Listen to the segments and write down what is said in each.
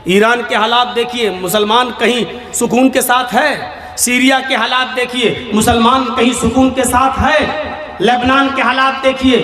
ایران کے حالات دیکھیے، مسلمان کہیں سکون کے ساتھ ہے؟ سیریا کے حالات دیکھیے، مسلمان کہیں سکون کے ساتھ ہے؟ لبنان کے حالات دیکھیے،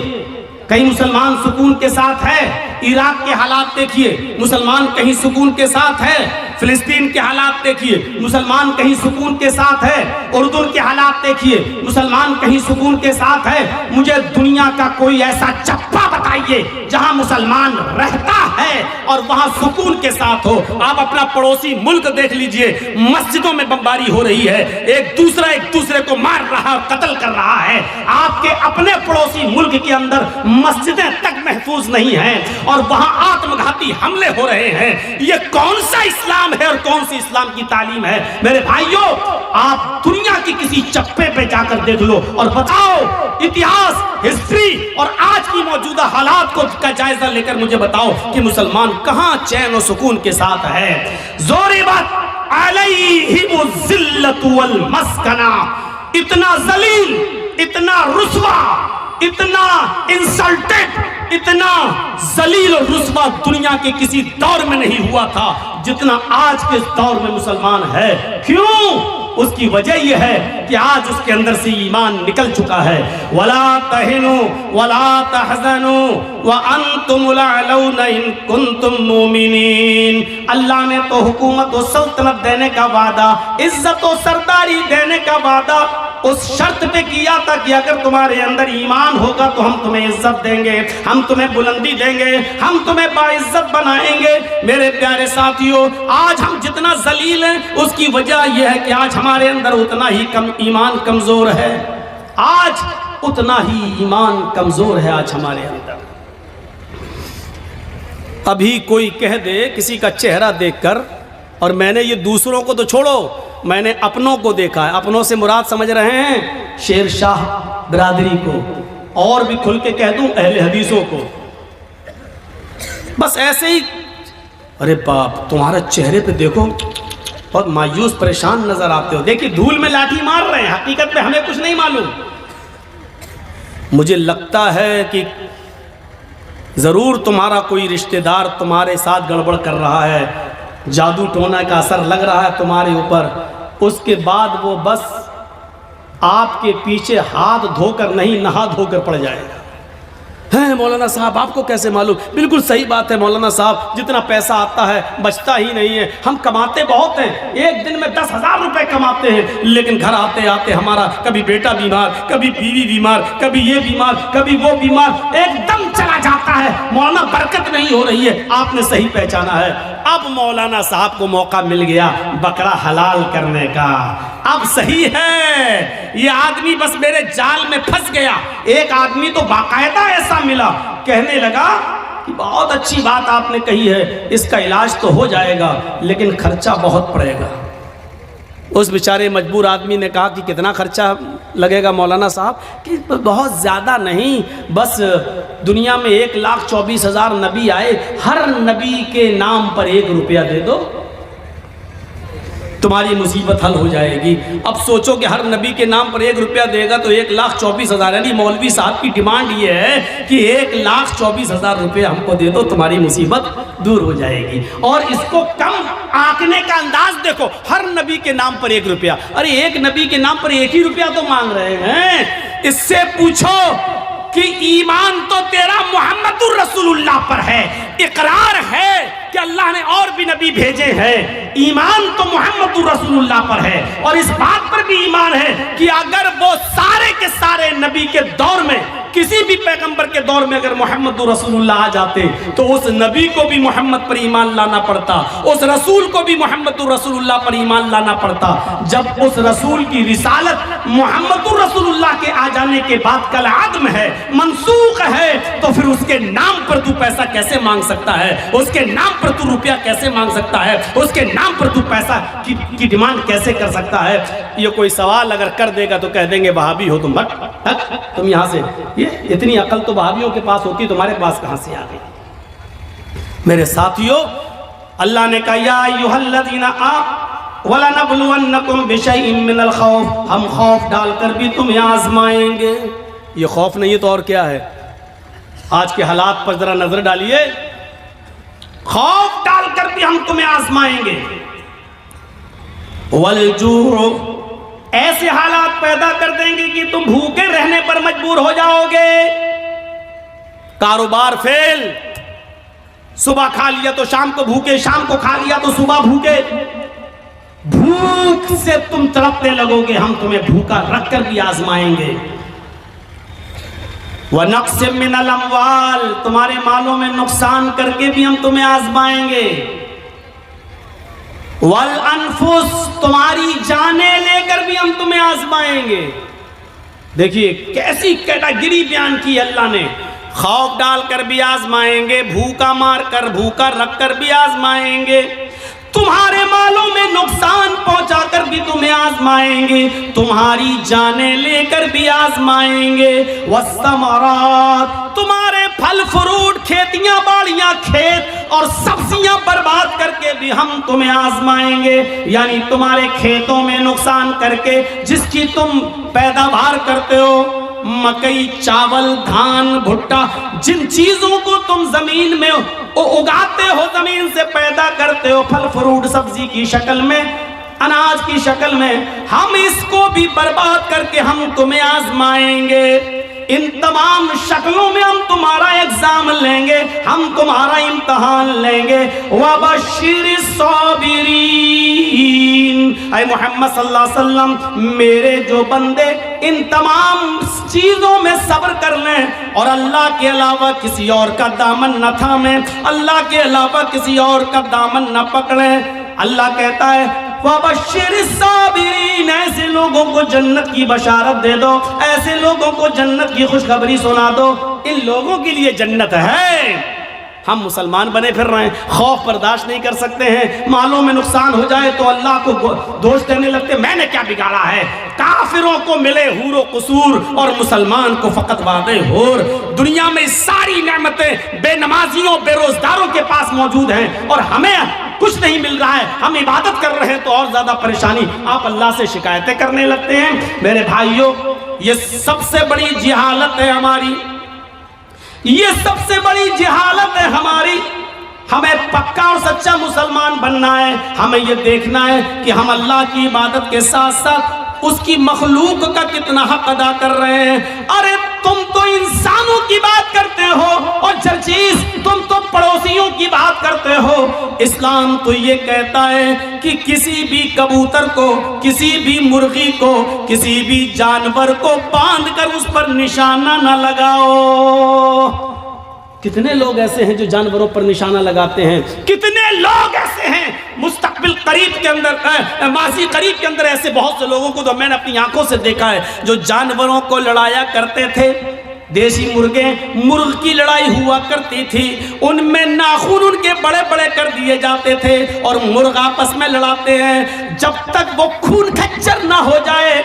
کہیں مسلمان سکون کے ساتھ ہے؟ عراق کے حالات دیکھیے، مسلمان کہیں سکون کے ساتھ ہے؟ فلسطین کے حالات دیکھیے، مسلمان کہیں سکون کے ساتھ ہے؟ اردن کے حالات دیکھیے، مسلمان کہیں سکون کے ساتھ ہے؟ مجھے دنیا کا کوئی ایسا چپا بتائیے جہاں مسلمان رہتا ہے اور وہاں سکون کے ساتھ ہو۔ آپ اپنا پڑوسی ملک دیکھ لیجئے، مسجدوں میں بمباری ہو رہی ہے، ایک دوسرے کو مار رہا اور قتل کر رہا ہے۔ آپ کے اپنے پڑوسی ملک کے اندر مسجدیں تک محفوظ نہیں ہیں اور وہاں آتم گھاتی حملے ہو رہے ہیں۔ یہ کون سا اسلام ہے اور کون سی اسلام کی تعلیم ہے؟ میرے بھائیوں، آپ دنیا کی کسی چپے پہ جا کر دیکھ لو اور بتاؤ، اتہاس، ہسٹری اور آج کی موجودہ حالات کو کا جائزہ لے کر مجھے بتاؤ کہ مسلمان کہاں چین و سکون کے ساتھ ہے؟ ضربت علیہم الذلۃ والمسکنہ، اتنا ذلیل، اتنا رسوا، اتنا انسلٹڈ، اتنا ذلیل اور رسوا دنیا کے کسی دور میں نہیں ہوا تھا جتنا آج کے دور میں مسلمان ہے۔ کیوں؟ اس کی وجہ یہ ہے کہ آج اس کے اندر سے ایمان نکل چکا ہے۔ وَلَا تَهِنُوا وَلَا تَحْزَنُوا وَأَنْتُمُ الْأَعْلَوْنَ إِن كُنتُم مُؤْمِنِينَ۔ اللہ نے تو حکومت و سلطنت دینے کا وعدہ، عزت و سرداری دینے کا وعدہ اس شرط پہ کیا تھا کہ اگر تمہارے اندر ایمان ہوگا تو ہم تمہیں عزت دیں گے، ہم تمہیں بلندی دیں گے، ہم تمہیں باعزت بنائیں گے۔ میرے پیارے ساتھیوں، آج ہم جتنا ذلیل ہیں اس کی وجہ یہ ہے کہ آج ہمارے اندر اتنا ہی ایمان کمزور ہے۔ آج اتنا ہی ایمان کمزور ہے آج ہمارے اندر۔ ابھی کوئی کہہ دے کسی کا چہرہ دیکھ کر، اور میں نے یہ دوسروں کو تو چھوڑو، میں نے اپنوں کو دیکھا ہے۔ اپنوں سے مراد سمجھ رہے ہیں شیر شاہ برادری کو، اور بھی کھل کے کہہ دوں اہل حدیثوں کو۔ بس ایسے ہی، ارے باپ تمہارا چہرے پہ دیکھو بہت مایوس پریشان نظر آتے ہو، دیکھیے دھول میں لاٹھی مار رہے ہیں، حقیقت میں ہمیں کچھ نہیں معلوم۔ مجھے لگتا ہے کہ ضرور تمہارا کوئی رشتہ دار تمہارے ساتھ گڑبڑ کر رہا ہے، جادو ٹونا کا اثر لگ رہا ہے تمہارے اوپر، اس کے بعد وہ بس آپ کے پیچھے ہاتھ دھو کر نہیں نہا دھو کر پڑ جائے گا۔ ہے مولانا صاحب آپ کو کیسے معلوم؟ بالکل صحیح بات ہے مولانا صاحب، جتنا پیسہ آتا ہے بچتا ہی نہیں ہے۔ ہم کماتے بہت ہیں، ایک دن میں 10,000 روپے کماتے ہیں، لیکن گھر آتے آتے ہمارا کبھی بیٹا بیمار، کبھی بیوی بیمار، کبھی یہ بیمار، کبھی وہ بیمار، ایک دم چلا جاتا ہے۔ مولانا برکت نہیں ہو رہی ہے۔ آپ نے صحیح پہچانا ہے۔ اب مولانا صاحب کو موقع مل گیا بکرا حلال کرنے کا۔ اب صحیح ہے، یہ آدمی بس میرے جال میں پھنس گیا۔ ایک آدمی تو باقاعدہ ایسا ملا، کہنے لگا کہ بہت اچھی بات آپ نے کہی ہے، اس کا علاج تو ہو جائے گا لیکن خرچہ بہت پڑے گا۔ اس بیچارے مجبور آدمی نے کہا کہ کتنا خرچہ لگے گا مولانا صاحب؟ کہ بہت زیادہ نہیں، بس دنیا میں 1,24,000 نبی آئے، ہر نبی کے نام پر 1 روپیہ دے دو، تمہاری مصیبت حل ہو جائے گی۔ اب سوچو کہ ہر نبی کے نام پر 1 روپیہ دے گا تو 1,24,000، یعنی مولوی صاحب کی ڈیمانڈ یہ ہے کہ 1,24,000 روپے ہم کو دے دو، تمہاری مصیبت دور ہو جائے گی۔ اور اس کو کم آنکنے کا انداز دیکھو، ہر نبی کے نام پر 1 روپیہ، ارے ایک نبی کے نام پر 1 ہی روپیہ تو مانگ رہے ہیں۔ اس سے پوچھو کہ ایمان تو تیرا محمد الرسول اللہ پر ہے، اقرار ہے کہ اللہ نے اور بھی نبی بھیجے ہیں، ایمان تو محمد الرسول اللہ پر ہے، اور اس بات پر بھی ایمان ہے کہ اگر وہ سارے کے سارے نبی کے دور میں، کسی بھی پیغمبر کے دور میں اگر محمد رسول اللہ آ جاتے تو اس نبی کو بھی محمد پر ایمان لانا پڑتا، اس رسول کو بھی محمد رسول اللہ پر ایمان لانا پڑتا۔ جب اس رسول کی رسالت محمد رسول اللہ کے آ جانے کے بعد کالعدم ہے، منسوخ ہے، تو پھر اس کے نام پر تو پیسہ کیسے مانگ سکتا ہے؟ اس کے نام پر تو روپیہ کیسے مانگ سکتا ہے؟ اس کے نام پر تو پیسہ کی ڈیمانڈ کیسے کر سکتا ہے؟ یہ کوئی سوال اگر کر دے گا تو کہہ دیں گے وہابی ہو تم، تم یہاں سے، یہ اتنی عقل تو وہابیوں کے پاس ہوتی، تمہارے پاس کہاں سے آ گئی؟ میرے ساتھیوں، اللہ نے کہا یا ایھا الذین آمنوا وَلَنَبْلُوَنَّكُمْ بِشَيْءٍ مِّنَ الْخَوْفِ، ہم خوف ڈال کر بھی تمہیں آزمائیں گے۔ یہ خوف نہیں ہے تو اور کیا ہے؟ آج کے حالات پر ذرا نظر ڈالیے، خوف ڈال کر بھی ہم تمہیں آزمائیں گے. والجوع، ایسے حالات پیدا کر دیں گے کہ تم بھوکے رہنے پر مجبور ہو جاؤ گے. کاروبار فیل، صبح کھا لیا تو شام کو بھوکے، شام کو کھا لیا تو صبح بھوکے. بھوک سے تم تڑپنے لگو گے، ہم تمہیں بھوکا رکھ کر بھی آزمائیں گے. وَنَقْسٍ مِّنَ الْأَمْوَالِ، تمہارے مالوں میں نقصان کر کے بھی ہم تمہیں آزمائیں گے. وَالْأَنفُسِ، تمہاری جانیں لے کر بھی ہم تمہیں آزمائیں گے. دیکھیے کیسی کیٹاگری بیان کی اللہ نے. خوف ڈال کر بھی آزمائیں گے، بھوکا مار کر، بھوکا رکھ کر بھی آزمائیں گے، تمہارے مالوں میں نقصان پہنچا کر بھی تمہیں آزمائیں گے، تمہاری جانیں لے کر بھی آزمائیں گے. والثمرات، تمہارے پھل فروٹ، کھیتیاں باڑیاں، کھیت اور سبزیاں برباد کر کے بھی ہم تمہیں آزمائیں گے. یعنی تمہارے کھیتوں میں نقصان کر کے جس کی تم پیداوار کرتے ہو، مکئی، چاول، دھان، بھٹا، جن چیزوں کو تم زمین میں اگاتے ہو، زمین سے پیدا کرتے ہو، پھل فروٹ سبزی کی شکل میں، اناج کی شکل میں، ہم اس کو بھی برباد کر کے ہم تمہیں آزمائیں گے. ان تمام شکلوں میں ہم تمہارا ایگزام لیں گے، ہم تمہارا امتحان لیں گے. وَبَشِّرِ الصَّابِرِينَ، اے محمد صلی اللہ علیہ وسلم، میرے جو بندے ان تمام چیزوں میں صبر کر لیں اور اللہ کے علاوہ کسی اور کا دامن نہ تھامیں، اللہ کے علاوہ کسی اور کا دامن نہ پکڑیں. اللہ کہتا ہے وَبَشِّرِ الصَّابِرِينَ، ایسے لوگوں کو جنت کی بشارت دے دو، ایسے لوگوں کو جنت کی خوشخبری سنا دو. ان لوگوں کے لیے جنت ہے. ہم مسلمان بنے پھر رہے ہیں، خوف برداشت نہیں کر سکتے ہیں، مالوں میں نقصان ہو جائے تو اللہ کو دوش دینے لگتے، میں نے کیا بگاڑا ہے. کافروں کو ملے حور و قصور اور مسلمان کو فقط وعدے حور. دنیا میں ساری نعمتیں بے نمازیوں، بے روزداروں کے پاس موجود ہیں اور ہمیں کچھ نہیں مل رہا ہے، ہم عبادت کر رہے ہیں تو اور زیادہ پریشانی. آپ اللہ سے شکایتیں کرنے لگتے ہیں. میرے بھائیوں، یہ سب سے بڑی جہالت ہے ہماری، یہ سب سے بڑی جہالت ہے ہماری. ہمیں پکا اور سچا مسلمان بننا ہے. ہمیں یہ دیکھنا ہے کہ ہم اللہ کی عبادت کے ساتھ ساتھ اس کی مخلوق کا کتنا حق ادا کر رہے ہیں. ارے تم تو انسانوں کی بات کرتے ہو اور چرچیز تم تو پڑوسیوں کی بات کرتے ہو. اسلام تو یہ کہتا ہے کہ کسی بھی کبوتر کو، کسی بھی مرغی کو، کسی بھی جانور کو باندھ کر اس پر نشانہ نہ لگاؤ. کتنے لوگ ایسے ہیں جو جانوروں پر نشانہ لگاتے ہیں، کتنے لوگ ایسے ہیں مستقبل قریب کے اندر، ماضی قریب کے اندر ایسے بہت سے لوگوں کو تو میں نے اپنی آنکھوں سے دیکھا ہے جو جانوروں کو لڑایا کرتے تھے. دیسی مرغے، مرغ کی لڑائی ہوا کرتی تھی، ان میں ناخن ان کے بڑے بڑے کر دیے جاتے تھے اور مرغ آپس میں لڑاتے ہیں. جب تک وہ خون کھچر نہ ہو جائے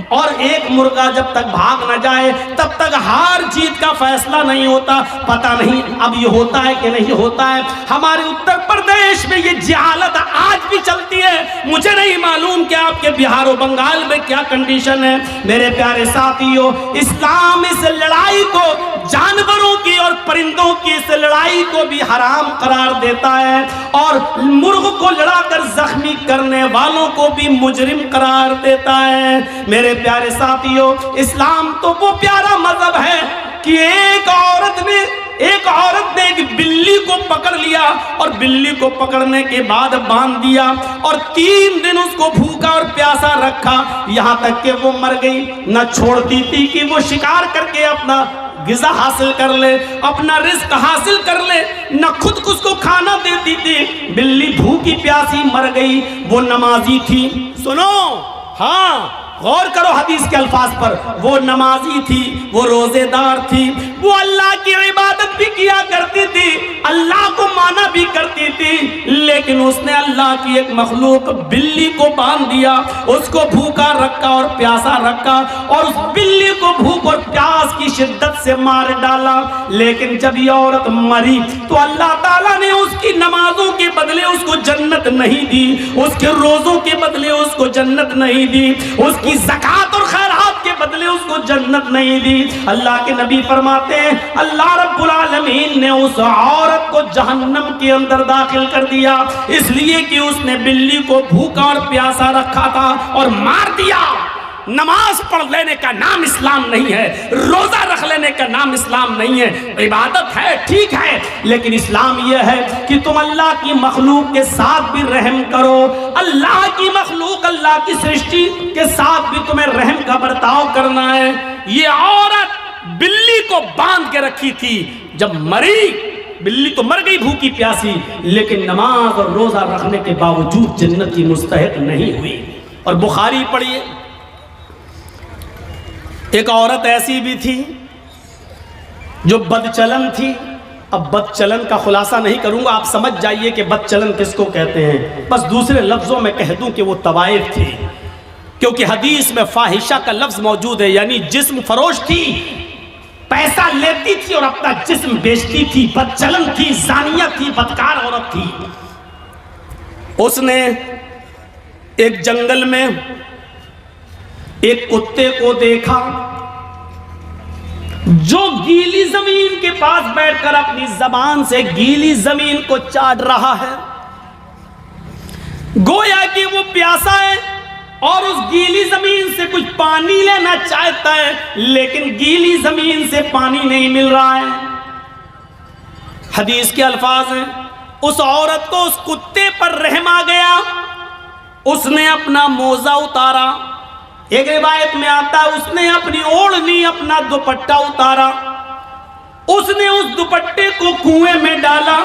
اور ایک مرغہ جب تک بھاگ نہ جائے تب تک ہار جیت کا فیصلہ نہیں ہوتا. پتہ نہیں اب یہ ہوتا ہے کہ نہیں ہوتا ہے. ہمارے اتر پردیش میں یہ جہالت آج بھی چلتی ہے. مجھے نہیں معلوم کہ آپ کے بہار و بنگال میں کیا کنڈیشن ہے. میرے پیارے ساتھیوں، اسلام اس لڑائی کو، جانوروں کی اور پرندوں کی اس لڑائی کو بھی حرام قرار دیتا ہے اور مرغ کو لڑا کر زخمی کرنے والوں کو بھی مجرم قرار دیتا ہے. میرے پیارے ساتھیوں، اسلام تو وہ پیارا مذہب ہے کہ ایک عورت نے ایک بلی کو پکڑ لیا اور بلی کو پکڑنے کے بعد باندھ دیا اور 3 دن اس کو بھوکا اور پیاسا رکھا، یہاں تک کہ وہ مر گئی. نہ چھوڑتی تھی کہ وہ شکار کر کے اپنا غذا حاصل کر لے، اپنا رزق حاصل کر لے، نہ خود اس کو کھانا دیتی تھی. بلی بھوکی پیاسی مر گئی. وہ نمازی تھی. سنو، ہاں غور کرو حدیث کے الفاظ پر. وہ نمازی تھی، وہ روزے دار تھی، وہ اللہ کی عبادت بھی کیا کرتی تھی، اللہ کو مانا بھی کرتی تھی، لیکن اس نے اللہ کی ایک مخلوق بلی کو باندھ دیا، اس کو بھوکا رکھا اور پیاسا رکھا اور اس بلی کو بھوک اور پیاس کی شدت سے مار ڈالا. لیکن جب یہ عورت مری تو اللہ تعالیٰ نے اس کی نمازوں کے بدلے اس کو جنت نہیں دی، اس کے روزوں کے بدلے اس کو جنت نہیں دی، اس کی زکوٰۃ اور خیرات کے بدلے بدلے اس کو جنت نہیں دی۔ اللہ کے نبی فرماتے ہیں اللہ رب العالمین نے اس عورت کو جہنم کے اندر داخل کر دیا، اس لیے کہ اس نے بلی کو بھوکا اور پیاسا رکھا تھا اور مار دیا۔ نماز پڑھ لینے کا نام اسلام نہیں ہے، روزہ رکھ لینے کا نام اسلام نہیں ہے، عبادت ہے ٹھیک ہے، لیکن اسلام یہ ہے کہ تم اللہ کی مخلوق کے ساتھ بھی رحم کرو، اللہ کی مخلوق اللہ کی سرشٹی کے ساتھ بھی تمہیں رحم کا برتاؤ کرنا ہے۔ یہ عورت بلی کو باندھ کے رکھی تھی، جب مری بلی تو مر گئی بھوکی پیاسی، لیکن نماز اور روزہ رکھنے کے باوجود جنت کی مستحق نہیں ہوئی۔ اور بخاری پڑھیے، ایک عورت ایسی بھی تھی جو بدچلن تھی۔ اب بدچلن کا خلاصہ نہیں کروں گا، آپ سمجھ جائیے کہ بدچلن کس کو کہتے ہیں، بس دوسرے لفظوں میں کہہ دوں کہ وہ طوائف تھی، کیونکہ حدیث میں فاحشہ کا لفظ موجود ہے، یعنی جسم فروش تھی، پیسہ لیتی تھی اور اپنا جسم بیچتی تھی، بدچلن تھی، زانیہ تھی، بدکار عورت تھی۔ اس نے ایک جنگل میں ایک کتے کو دیکھا جو گیلی زمین کے پاس بیٹھ کر اپنی زبان سے گیلی زمین کو چاٹ رہا ہے، گویا کہ وہ پیاسا ہے اور اس گیلی زمین سے کچھ پانی لینا چاہتا ہے، لیکن گیلی زمین سے پانی نہیں مل رہا ہے۔ حدیث کے الفاظ ہیں، اس عورت کو اس کتے پر رحم آ گیا، اس نے اپنا موزہ اتارا، ایک روایت میں آتا ہے اس نے اپنی اوڑھنی اپنا دوپٹہ اتارا، اس نے اس دوپٹے کو کنویں میں ڈالا۔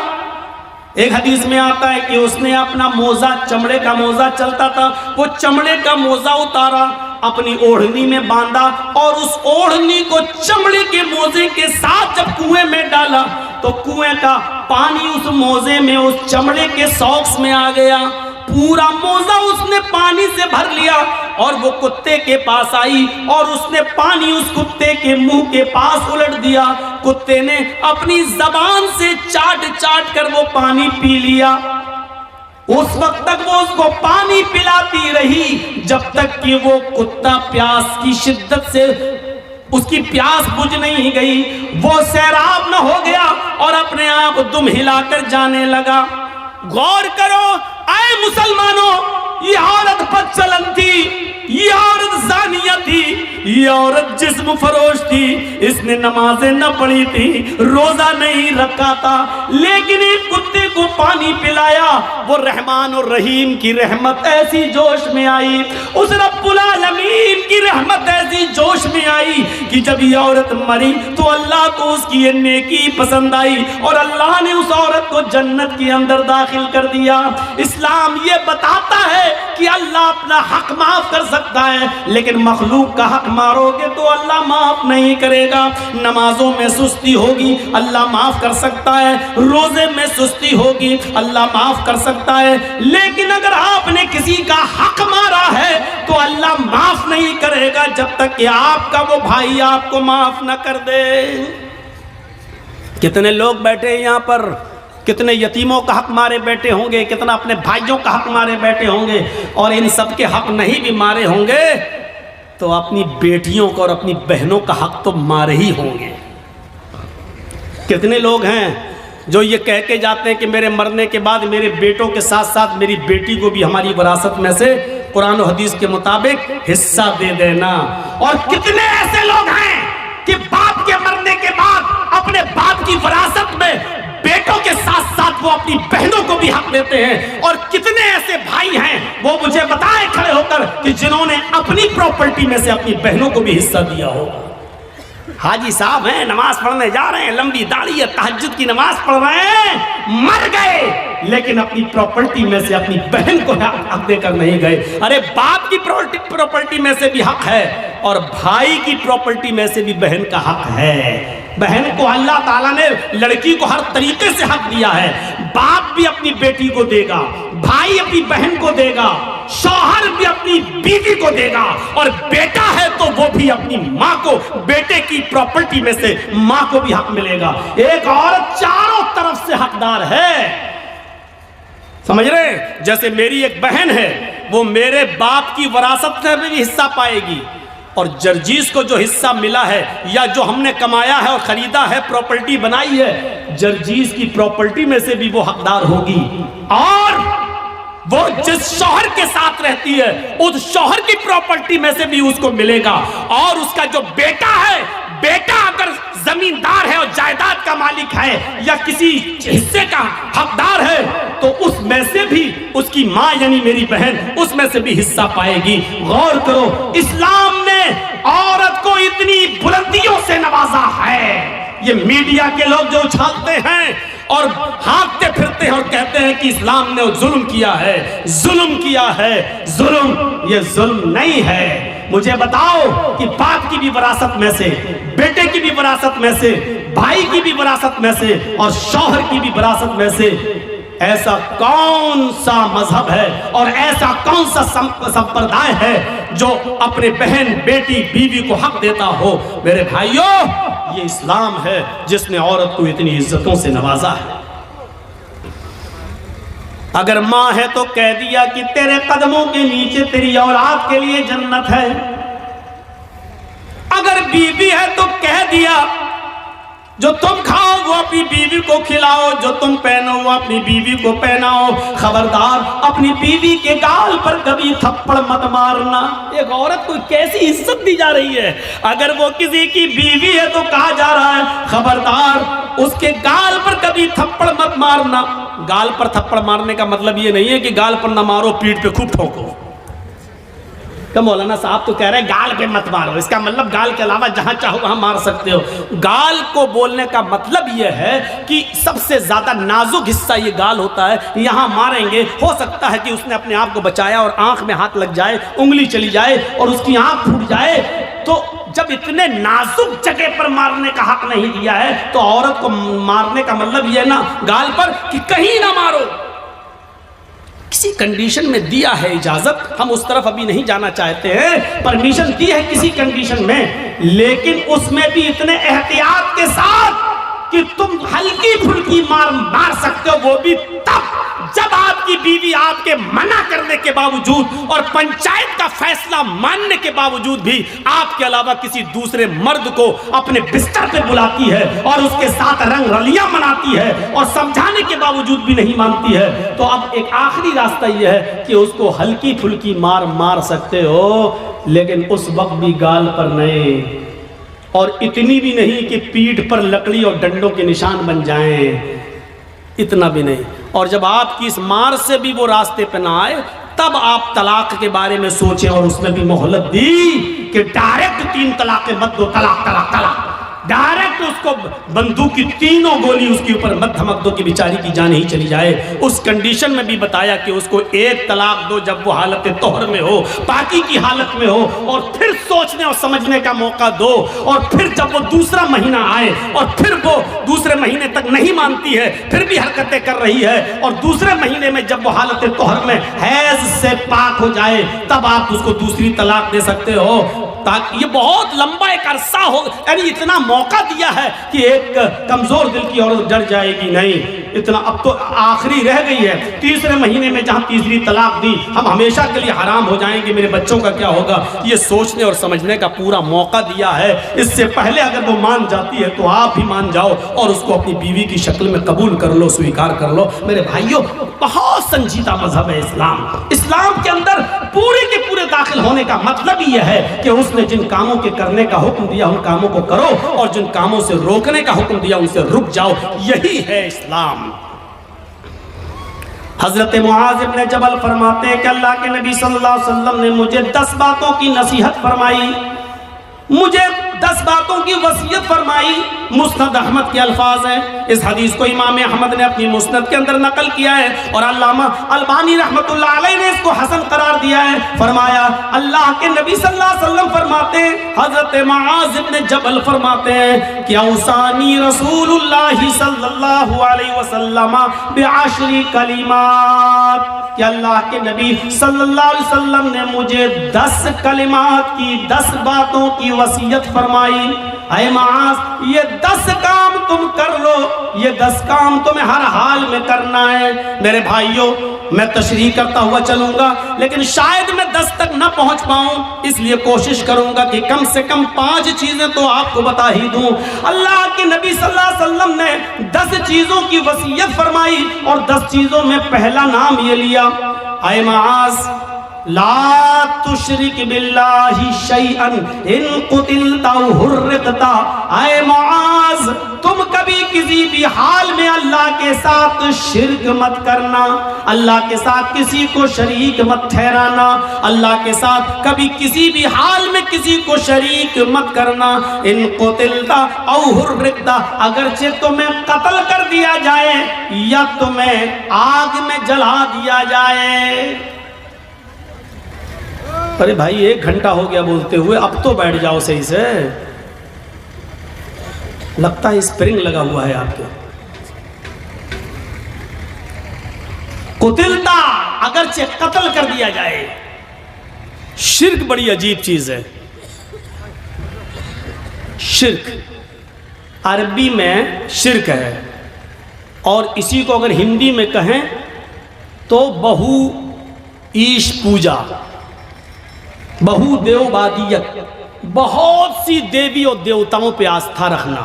ایک حدیث میں آتا ہے کہ اس نے اپنا موزہ، چمڑے کا موزہ چلتا تھا، وہ چمڑے کا موزہ اتارا، اپنی اوڑھنی میں باندھا اور اس اوڑھنی کو چمڑے کے موزے کے ساتھ جب کنویں میں ڈالا تو کنویں کا پانی اس موزے میں، اس چمڑے کے ساکس میں آ گیا، پورا موزہ اس نے پانی سے بھر لیا اور وہ کتے کے پاس آئی اور اس نے پانی اس کتے کے منہ کے پاس الٹ دیا، کتے نے اپنی زبان سے چاٹ چاٹ کر وہ پانی پی لیا۔ اس وقت تک وہ اس کو پانی پلاتی رہی جب تک کہ وہ کتا پیاس کی شدت سے اس کی پیاس بجھ نہیں گئی، وہ سیراب نہ ہو گیا اور اپنے آپ دم ہلا کر جانے لگا۔ غور کرو اے مسلمانوں، یہ عورت بدچلن تھی، یہ عورت زانیہ تھی، یہ عورت جسم فروش تھی، اس نے نمازیں نہ پڑھی تھی، روزہ نہیں رکھا تھا، لیکن ایک کتے کو پانی پلایا، وہ رحمان اور رحیم کی رحمت ایسی جوش میں آئی، اس رب العالمین کی رحمت ایسی جوش میں آئی کہ جب یہ عورت مری تو اللہ کو اس کی یہ نیکی پسند آئی اور اللہ نے اس عورت کو جنت کے اندر داخل کر دیا۔ اسلام یہ بتاتا ہے کہ اللہ اپنا حق معاف کر سکتا ہے، لیکن مخلوق کا حق مارو گے تو اللہ معاف نہیں کرے گا۔ نمازوں میں سستی ہوگی اللہ معاف کر سکتا ہے، روزے میں سستی ہوگی اللہ معاف کر سکتا ہے، لیکن اگر آپ نے کسی کا حق مارا ہے تو اللہ معاف نہیں کرے گا جب تک کہ آپ کا وہ بھائی آپ کو معاف نہ کر دے۔ کتنے لوگ بیٹھے یہاں پر، کتنے یتیموں کا حق مارے بیٹھے ہوں گے، کتنا اپنے بھائیوں کا حق مارے بیٹھے ہوں گے، اور ان سب کے حق نہیں بھی مارے ہوں گے تو اپنی بیٹیوں کا اور اپنی بہنوں کا حق تو مارے ہی ہوں گے۔ کتنے لوگ ہیں جو یہ کہہ کے جاتے ہیں کہ میرے مرنے کے بعد میرے بیٹوں کے ساتھ ساتھ میری بیٹی کو بھی ہماری وراثت میں سے قرآن و حدیث کے مطابق حصہ دے دینا، اور کتنے ایسے لوگ ہیں کہ باپ کے مرنے کے بعد اپنے باپ کی وراثت میں بیٹوں کے ساتھ ساتھ وہ اپنی بہنوں کو بھی حق دیتے ہیں، اور کتنے ایسے بھائی ہیں وہ مجھے بتائیں کھڑے ہو کر کہ جنہوں نے اپنی پراپرٹی میں سے اپنی بہنوں کو بھی حصہ دیا ہوگا۔ حاجی صاحب ہیں، نماز پڑھنے جا رہے ہیں، لمبی داڑھی ہے، تہجد کی نماز پڑھ رہے ہیں، مر گئے لیکن اپنی پراپرٹی میں سے اپنی بہن کو حق دے کر نہیں گئے۔ ارے باپ کی پراپرٹی میں سے بھی حق ہے اور بھائی کی پراپرٹی میں سے بھی بہن کا حق ہے۔ بہن کو اللہ تعالیٰ نے لڑکی کو ہر طریقے سے حق دیا ہے، باپ بھی اپنی بیٹی کو دے گا، بھائی اپنی بہن کو دے گا، شوہر بھی اپنی بیوی کو دے گا، اور بیٹا ہے تو وہ بھی اپنی ماں کو، بیٹے کی پراپرٹی میں سے ماں کو بھی حق ملے گا۔ ایک عورت چاروں طرف سے حقدار ہے، سمجھ رہے؟ جیسے میری ایک بہن ہے، وہ میرے باپ کی وراثت میں بھی حصہ پائے گی، اور جرجیز کو جو حصہ ملا ہے یا جو ہم نے کمایا ہے اور خریدا ہے، پراپرٹی بنائی ہے، جرجیز کی پراپرٹی میں سے بھی وہ حقدار ہوگی، اور وہ جس شوہر کے ساتھ رہتی ہے اس شوہر کی پراپرٹی میں سے بھی اس کو ملے گا، اور اس کا جو بیٹا ہے، بیٹا اگر زمیندار ہے اور جائیداد کا مالک ہے یا کسی حصے کا حقدار ہے تو اس میں سے بھی اس کی ماں یعنی میری بہن اس میں سے بھی حصہ پائے گی۔ غور کرو، اسلام نے عورت کو اتنی بلندیوں سے نوازا ہے۔ یہ میڈیا کے لوگ جو اچھالتے ہیں اور ہانکتے پھرتے ہیں اور کہتے ہیں کہ اسلام نے ظلم کیا ہے، ظلم کیا ہے، ظلم، یہ ظلم نہیں ہے۔ مجھے بتاؤ کہ باپ کی بھی وراثت میں سے، بیٹے کی بھی وراثت میں سے، بھائی کی بھی وراثت میں سے اور شوہر کی بھی وراثت میں سے ایسا کون سا مذہب ہے اور ایسا کون سا سمپردائے ہے جو اپنے بہن، بیٹی، بیوی کو حق دیتا ہو؟ میرے بھائیوں، یہ اسلام ہے جس نے عورت کو اتنی عزتوں سے نوازا ہے۔ اگر ماں ہے تو کہہ دیا کہ تیرے قدموں کے نیچے تیری اولاد کے لیے جنت ہے، اگر بیوی ہے تو کہہ دیا جو تم کھاؤ وہ اپنی بیوی کو کھلاؤ، جو تم پہنو وہ اپنی بیوی کو پہناؤ، خبردار اپنی بیوی کے گال پر کبھی تھپڑ مت مارنا۔ ایک عورت کو کیسی عزت دی جا رہی ہے، اگر وہ کسی کی بیوی ہے تو کہا جا رہا ہے خبردار اس کے گال پر کبھی تھپڑ مت مارنا۔ گال پر تھپڑ مارنے کا مطلب یہ نہیں ہے کہ گال پر نہ مارو، پیٹھ پہ خوب ٹھوکو۔ کہ مولانا صاحب تو کہہ رہے ہیں گال پہ مت مارو، اس کا مطلب گال کے علاوہ جہاں چاہو وہاں مار سکتے ہو۔ گال کو بولنے کا مطلب یہ ہے کہ سب سے زیادہ نازک حصہ یہ گال ہوتا ہے، یہاں ماریں گے ہو سکتا ہے کہ اس نے اپنے آپ کو بچایا اور آنکھ میں ہاتھ لگ جائے، انگلی چلی جائے اور اس کی آنکھ پھوٹ جائے، تو جب اتنے نازک جگہ پر مارنے کا حق نہیں دیا ہے تو عورت کو مارنے کا مطلب یہ نا گال پر کہ کہیں نہ مارو۔ کسی کنڈیشن میں دیا ہے اجازت، ہم اس طرف ابھی نہیں جانا چاہتے ہیں، پرمیشن دی ہے کسی کنڈیشن میں، لیکن اس میں بھی اتنے احتیاط کے ساتھ کہ تم ہلکی پھلکی مار سکتے ہو، وہ بھی تب جب آپ کی بیوی آپ کے منع کرنے کے باوجود اور پنچایت کا فیصلہ ماننے کے باوجود بھی آپ کے علاوہ کسی دوسرے مرد کو اپنے بستر پہ بلاتی ہے اور اس کے ساتھ رنگ رلیاں مناتی ہے اور سمجھانے کے باوجود بھی نہیں مانتی ہے، تو اب ایک آخری راستہ یہ ہے کہ اس کو ہلکی پھلکی مار سکتے ہو، لیکن اس وقت بھی گال پر نہیں، اور اتنی بھی نہیں کہ پیٹھ پر لکڑی اور ڈنڈوں کے نشان بن جائیں، اتنا بھی نہیں۔ اور جب آپ کی اس مار سے بھی وہ راستے پہ نہ آئے تب آپ طلاق کے بارے میں سوچیں، اور اس میں بھی مہلت دی کہ ڈائریکٹ 3 طلاقیں مت دو، طلاق طلاق طلاق، ڈائریکٹ اس کو بندوق کی 3 گولی اس کے اوپر مت دھمک دو کہ بیچاری کی جان ہی چلی جائے۔ اس کنڈیشن میں بھی بتایا کہ اس کو 1 طلاق دو جب وہ حالت طہر میں ہو، پاکی کی حالت میں ہو، اور پھر سوچنے اور سمجھنے کا موقع دو، اور پھر جب وہ دوسرا مہینہ آئے اور پھر وہ دوسرے مہینے تک نہیں مانتی ہے، پھر بھی حرکتیں کر رہی ہے، اور دوسرے مہینے میں جب وہ حالت طہر میں حیض سے پاک ہو جائے تب آپ اس کو دوسری طلاق دے سکتے ہو، تاکہ یہ بہت لمبا ایک عرصہ ہو، یعنی اتنا موقع دیا ہے کہ ایک کمزور دل کی عورت ڈر جائے گی نہیں، اتنا اب تو آخری رہ گئی ہے، تیسرے مہینے میں جہاں تیسری طلاق دی ہم ہمیشہ کے لیے حرام ہو جائیں گے، میرے بچوں کا کیا ہوگا، یہ سوچنے اور سمجھنے کا پورا موقع دیا ہے۔ اس سے پہلے اگر وہ مان جاتی ہے تو آپ بھی مان جاؤ اور اس کو اپنی بیوی کی شکل میں قبول کر لو، سویکار کر لو۔ میرے بھائیوں، بہت سنجیدہ مذہب ہے اسلام۔ اسلام کے اندر پورے کے پورے داخل ہونے کا مطلب یہ ہے کہ اس نے جن کاموں کے کرنے کا حکم دیا ان کاموں کو کرو، اور جن کاموں سے روکنے کا حکم دیا ان سے رک جاؤ، یہی ہے اسلام۔ حضرت معاذ ابن جبل فرماتے ہیں کہ اللہ کے نبی صلی اللہ علیہ وسلم نے مجھے 10 باتوں کی نصیحت فرمائی، مجھے 10 باتوں کی وصیت فرمائی۔ مسند احمد کے الفاظ ہیں، اس حدیث کو امام احمد نے اپنی مسند کے اندر نقل کیا ہے اور علامہ البانی رحمۃ اللہ علیہ نے اس کو حسن قرار دیا ہے۔ فرمایا اللہ کے نبی صلی اللہ علیہ وسلم فرماتے ہیں، حضرت معاذ ابن جبل فرماتے ہیں کہ اوصانی رسول اللہ صلی اللہ علیہ وسلم ب10 کلمات، کہ اللہ کے نبی صلی اللہ علیہ وسلم نے مجھے 10 کلمات کی، 10 باتوں کی وصیت فرمائی۔ اے معاذ یہ 10 کام تم کر لو، یہ 10 کام تمہیں ہر حال میں کرنا ہے۔ میرے بھائیوں میں تشریح کرتا ہوا چلوں گا لیکن شاید میں 10 تک نہ پہنچ پاؤں، اس لیے کوشش کروں گا کہ کم سے کم 5 چیزیں تو آپ کو بتا ہی دوں۔ اللہ کے نبی صلی اللہ علیہ وسلم نے 10 چیزوں کی وصیت فرمائی اور 10 چیزوں میں پہلا نام یہ لیا، اے معاذ لا تشرک باللہ شیئا ان قتلت او حرقت۔ اے معاذ تم کبھی کسی بھی حال میں اللہ کے ساتھ شرک مت کرنا، اللہ کے ساتھ کسی کو شریک مت ٹھہرانا، اللہ کے ساتھ کبھی کسی بھی حال میں کسی کو شریک مت کرنا۔ ان قتلت او حرقت، اگرچہ تمہیں قتل کر دیا جائے یا تمہیں آگ میں جلا دیا جائے۔ ارے بھائی 1 گھنٹہ ہو گیا بولتے ہوئے، اب تو بیٹھ جاؤ صحیح سے، لگتا ہے اسپرنگ لگا ہوا ہے آپ کے۔ قتلتا، اگرچہ قتل کر دیا جائے۔ شرک بڑی عجیب چیز ہے۔ شرک عربی میں شرک ہے، اور اسی کو اگر ہندی میں کہیں تو بہو ایش پوجا، بہو دیوبادیت، بہت سی دیوی اور دیوتاؤں پہ آستھا رکھنا،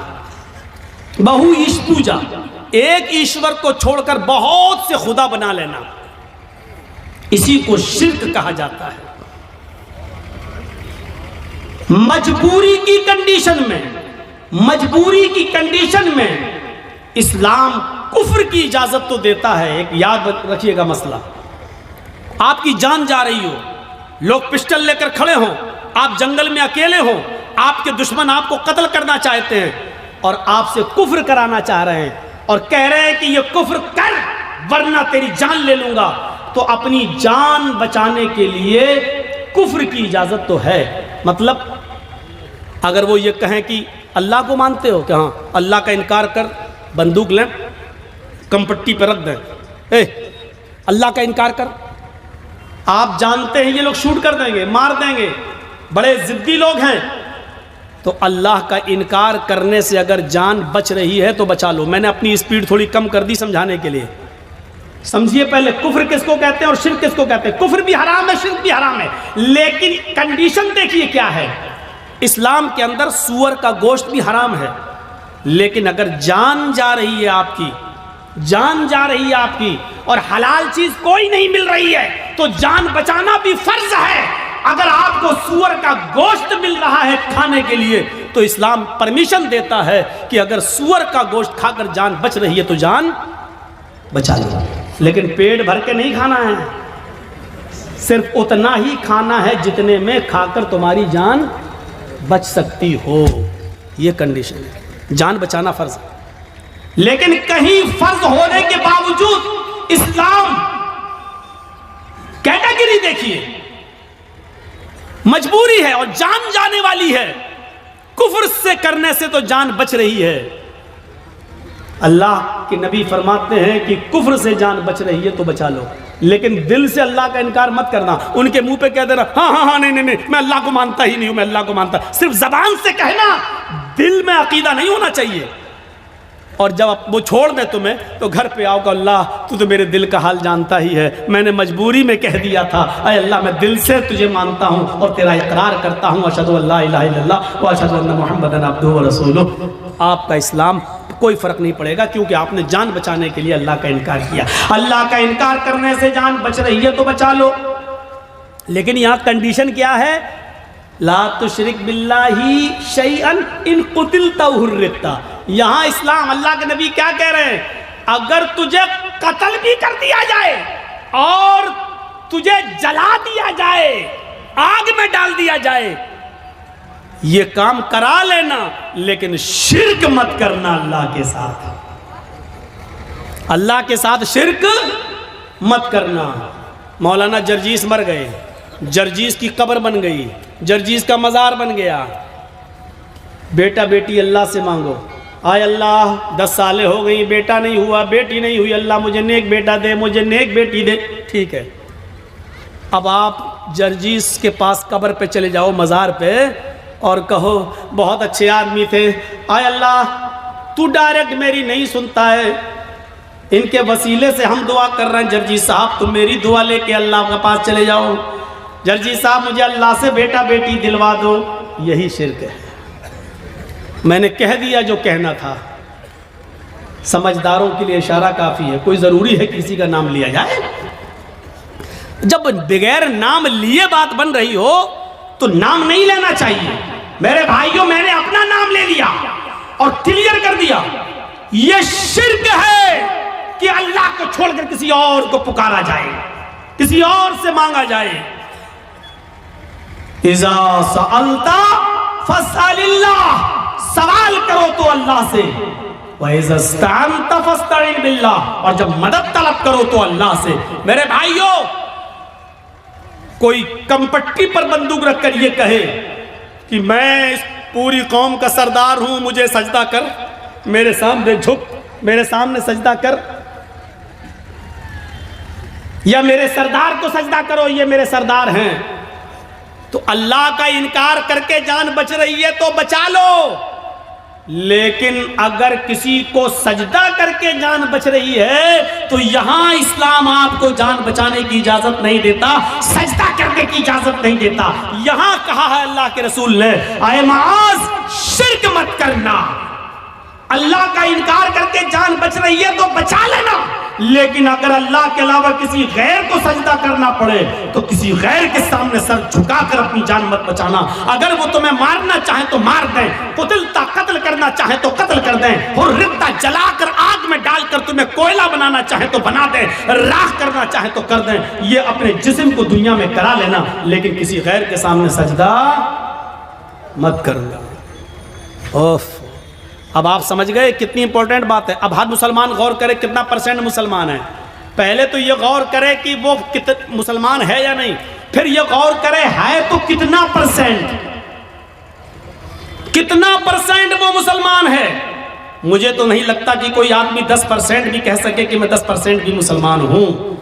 بہو ایش پوجا، ایک ایشور کو چھوڑ کر بہت سے خدا بنا لینا، اسی کو شرک کہا جاتا ہے۔ مجبوری کی کنڈیشن میں اسلام کفر کی اجازت تو دیتا ہے۔ ایک یاد رکھیے گا مسئلہ، آپ کی جان جا رہی ہو، لوگ پسٹل لے کر کھڑے ہوں، آپ جنگل میں اکیلے ہوں، آپ کے دشمن آپ کو قتل کرنا چاہتے ہیں اور آپ سے کفر کرانا چاہ رہے ہیں اور کہہ رہے ہیں کہ یہ کفر کر ورنہ تیری جان لے لوں گا، تو اپنی جان بچانے کے لیے کفر کی اجازت تو ہے۔ مطلب اگر وہ یہ کہیں کہ اللہ کو مانتے ہو کہ ہاں، اللہ کا انکار کر، بندوق لیں کم پٹی پہ رکھ دیں، اللہ کا انکار کر، آپ جانتے ہیں یہ لوگ شوٹ کر دیں گے، مار دیں گے، بڑے ضدی لوگ ہیں، تو اللہ کا انکار کرنے سے اگر جان بچ رہی ہے تو بچا لو۔ میں نے اپنی اسپیڈ تھوڑی کم کر دی سمجھانے کے لیے۔ سمجھیے پہلے کفر کس کو کہتے ہیں اور شرک کس کو کہتے ہیں۔ کفر بھی حرام ہے، شرک بھی حرام ہے، لیکن کنڈیشن دیکھیے کیا ہے۔ اسلام کے اندر سور کا گوشت بھی حرام ہے، لیکن اگر جان جا رہی ہے آپ کی، جان جا رہی ہے آپ کی اور حلال چیز کوئی نہیں مل رہی ہے تو جان بچانا بھی فرض ہے۔ اگر آپ کو سور کا گوشت مل رہا ہے کھانے کے لیے تو اسلام پرمیشن دیتا ہے کہ اگر سور کا گوشت کھا کر جان بچ رہی ہے تو جان بچا لو، لیکن پیٹ بھر کے نہیں کھانا ہے، صرف اتنا ہی کھانا ہے جتنے میں کھا کر تمہاری جان بچ سکتی ہو۔ یہ کنڈیشن ہے، جان بچانا فرض ہے۔ لیکن کہیں فرض ہونے کے باوجود اسلام کیٹیگری دیکھیے، مجبوری ہے اور جان جانے والی ہے، کفر سے کرنے سے تو جان بچ رہی ہے۔ اللہ کے نبی فرماتے ہیں کہ کفر سے جان بچ رہی ہے تو بچا لو، لیکن دل سے اللہ کا انکار مت کرنا، ان کے منہ پہ کہہ دینا ہاں ہاں ہاں نہیں میں اللہ کو مانتا ہی نہیں ہوں، میں اللہ کو مانتا، صرف زبان سے کہنا، دل میں عقیدہ نہیں ہونا چاہیے۔ اور جب وہ چھوڑ دے تمہیں تو گھر پہ آؤ کہ اللہ تو میرے دل کا حال جانتا ہی ہے، میں نے مجبوری میں کہہ دیا تھا، اے اللہ میں دل سے تجھے مانتا ہوں اور تیرا اقرار کرتا ہوں، اشہد ان لا الہ الا اللہ و اشہد ان محمدًا عبدہ و رسولہ۔ آپ کا اسلام کوئی فرق نہیں پڑے گا، کیونکہ آپ نے جان بچانے کے لیے اللہ کا انکار کیا۔ اللہ کا انکار کرنے سے جان بچ رہی ہے تو بچا لو، لیکن یہاں کنڈیشن کیا ہے؟ لا تشرک باللہ شیئا ان قتلت او حرقت۔ یہاں اسلام، اللہ کے نبی کیا کہہ رہے ہیں؟ اگر تجھے قتل بھی کر دیا جائے اور تجھے جلا دیا جائے، آگ میں ڈال دیا جائے، یہ کام کرا لینا، لیکن شرک مت کرنا اللہ کے ساتھ۔ اللہ کے ساتھ شرک مت کرنا۔ مولانا جرجیس مر گئے، جرجیس کی قبر بن گئی، جرجیس کا مزار بن گیا، بیٹا بیٹی اللہ سے مانگو، آئے اللہ 10 سالیں ہو گئی، بیٹا نہیں ہوا، بیٹی نہیں ہوئی، اللہ مجھے نیک بیٹا دے، مجھے نیک بیٹی دے، ٹھیک ہے۔ اب آپ جرجیس کے پاس قبر پہ چلے جاؤ، مزار پہ، اور کہو بہت اچھے آدمی تھے، آئے اللہ تو ڈائریکٹ میری نہیں سنتا ہے، ان کے وسیلے سے ہم دعا کر رہے ہیں، جرجی صاحب تم میری دعا لے کے اللہ کے پاس چلے جاؤ، جرجی صاحب مجھے اللہ سے بیٹا بیٹی دلوا دو۔ یہی شرک ہے۔ میں نے کہہ دیا جو کہنا تھا، سمجھداروں کے لیے اشارہ کافی ہے، کوئی ضروری ہے کسی کا نام لیا جائے؟ جب بغیر نام لیے بات بن رہی ہو تو نام نہیں لینا چاہیے۔ میرے بھائیوں میں نے اپنا نام لے لیا اور کلیئر کر دیا، یہ شرک ہے کہ اللہ کو چھوڑ کر کسی اور کو پکارا جائے، کسی اور سے مانگا جائے۔ اذا سألت فاسأل اللہ، سوال کرو تو اللہ سے، وَإِذَا اسْتَعَنْتَ فَاسْتَعِنْ بِاللَّهِ، اور جب مدد طلب کرو تو اللہ سے۔ میرے بھائیوں، کوئی کمپٹی پر بندوق رکھ کر یہ کہے کہ میں اس پوری قوم کا سردار ہوں، مجھے سجدہ کر، میرے سامنے جھک، میرے سامنے سجدہ کر، یا میرے سردار کو سجدہ کرو، یہ میرے سردار ہیں، تو اللہ کا انکار کر کے جان بچ رہی ہے تو بچا لو۔ لیکن اگر کسی کو سجدہ کر کے جان بچ رہی ہے تو یہاں اسلام آپ کو جان بچانے کی اجازت نہیں دیتا، سجدہ کرنے کی اجازت نہیں دیتا۔ یہاں کہا ہے اللہ کے رسول نے، اے معاذ شرک مت کرنا، اللہ کا انکار کر کے جان بچ رہی ہے تو بچا لینا، لیکن اگر اللہ کے علاوہ کسی غیر کو سجدہ کرنا پڑے تو کسی غیر کے سامنے سر جھکا کر اپنی جان مت بچانا۔ اگر وہ تمہیں مارنا چاہیں تو مار دیں، قتلتا قتل کرنا چاہیں تو قتل کر دیں، اور ربتا جلا کر آگ میں ڈال کر تمہیں کوئلہ بنانا چاہیں تو بنا دیں، راکھ کرنا چاہیں تو کر دیں، یہ اپنے جسم کو دنیا میں کرا لینا، لیکن کسی غیر کے سامنے سجدہ مت کرنا۔ اوف، اب آپ سمجھ گئے کتنی امپورٹنٹ بات ہے۔ اب ہر مسلمان غور کرے کتنا پرسنٹ مسلمان ہے۔ پہلے تو یہ غور کرے کہ وہ مسلمان ہے یا نہیں، پھر یہ غور کرے ہے تو کتنا پرسنٹ وہ مسلمان ہے۔ مجھے تو نہیں لگتا کہ کوئی آدمی 10% بھی کہہ سکے کہ میں 10% بھی مسلمان ہوں۔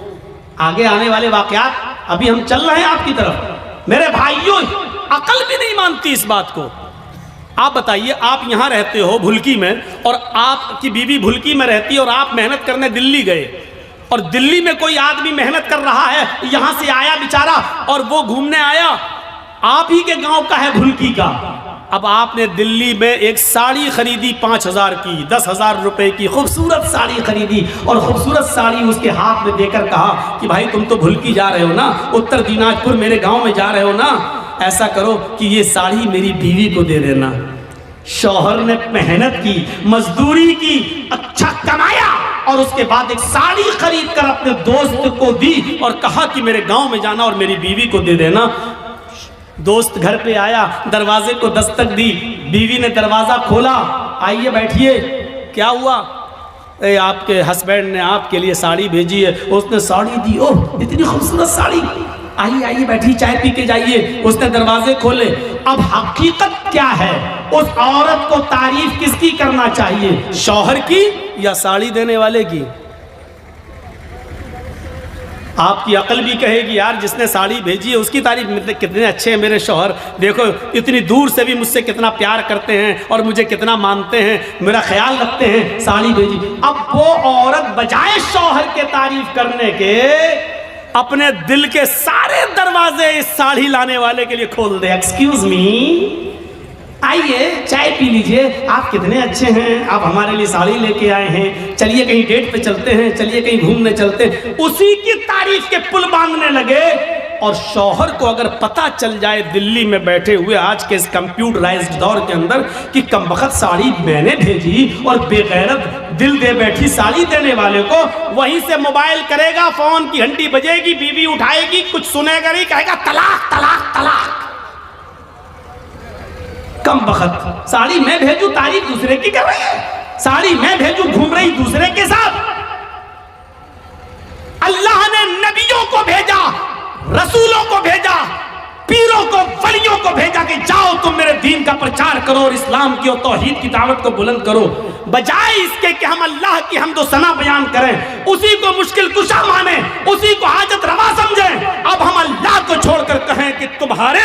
آگے آنے والے واقعات، ابھی ہم چل رہے ہیں آپ کی طرف۔ میرے بھائیوں، عقل بھی نہیں مانتی اس بات کو۔ آپ بتائیے، آپ یہاں رہتے ہو بھلکی میں، اور آپ کی بیوی بھلکی میں رہتی ہے، اور آپ محنت کرنے دلی گئے، اور دلی میں کوئی آدمی محنت کر رہا ہے، یہاں سے آیا بیچارہ اور وہ گھومنے آیا، آپ ہی کے گاؤں کا ہے بھلکی کا۔ اب آپ نے دلی میں ایک ساڑی خریدی 5000 کی، 10,000 روپے کی خوبصورت ساڑی خریدی، اور خوبصورت ساڑی اس کے ہاتھ میں دے کر کہا کہ بھائی تم تو بھلکی جا رہے ہو نا، اتر دیناج پور میرے گاؤں میں جا رہے ہو نا، ایسا کرو کہ یہ ساڑی میری بیوی کو دے دینا۔ شوہر نے محنت کی، مزدوری کی، اچھا کمایا، اور اس کے بعد ایک ساڑی خرید کر اپنے دوست کو دی اور کہا کہ میرے گاؤں میں جانا اور میری بیوی کو دے دینا۔ دوست گھر پہ آیا، دروازے کو دستک دی، بیوی نے دروازہ کھولا، آئیے بیٹھیے، کیا ہوا؟ اے آپ کے ہسبینڈ نے آپ کے لیے ساڑی بھیجی ہے۔ اس نے ساڑی دی، اوہ اتنی خوبصورت ساڑی، آئیے آئیے بیٹھیے، چائے پی کے جائیے۔ اس نے دروازے کھولے۔ اب حقیقت کیا ہے؟ اس عورت کو تعریف کس کی کرنا چاہیے، شوہر کی یا ساڑی دینے والے کی؟ آپ کی عقل بھی کہے گی یار جس نے ساڑی بھیجی ہے اس کی تعریف، کتنے اچھے ہیں میرے شوہر، دیکھو اتنی دور سے بھی مجھ سے کتنا پیار کرتے ہیں اور مجھے کتنا مانتے ہیں، میرا خیال رکھتے ہیں، ساڑی بھیجی۔ اب وہ عورت بجائے شوہر کے تعریف کرنے کے اپنے دل کے سارے دروازے اس ساڑی لانے والے کے لیے کھول دے۔ ایکسکیوز می، آئیے چائے پی لیجئے، آپ کتنے اچھے ہیں، آپ ہمارے لیے ساڑی لے کے آئے ہیں، چلیے کہیں ڈیٹ پہ چلتے ہیں، چلیے کہیں گھومنے چلتے ہیں۔ اسی کی تعریف کے پل باندھنے لگے۔ اور شوہر کو اگر پتہ چل جائے دلی میں بیٹھے ہوئے آج کے اس کمپیوٹرائزڈ دور کے اندر کہ کمبخت ساڑی میں نے بھیجی، اور بے غیرت دل دے بیٹھی ساڑی دینے والے کو، وہیں سے موبائل کرے گا، فون کی گھنٹی بجے گی، بیوی اٹھائے گی، کچھ سنے گا نہیں، کہے گا طلاق طلاق طلاق۔ کم بخت، ساڑی میں بھیجوں تعریف دوسرے کی کر رہی ہے، ساڑی میں بھیجوں گھوم رہی دوسرے کے ساتھ۔ اللہ نے نبیوں کو بھیجا، رسولوں کو بھیجا، پیروں کو، ولیوں کو بھیجا کہ جاؤ تم میرے دین کا پرچار کرو اور اسلام کی اور توحید کی دعوت کو بلند کرو، بجائے اس کے کہ ہم اللہ کی حمد و ثنا بیان کریں، اسی کو مشکل کشا مانیں، اسی کو حاجت روا سمجھیں۔ اب ہم اللہ کو چھوڑ کر کہیں کہ تمہارے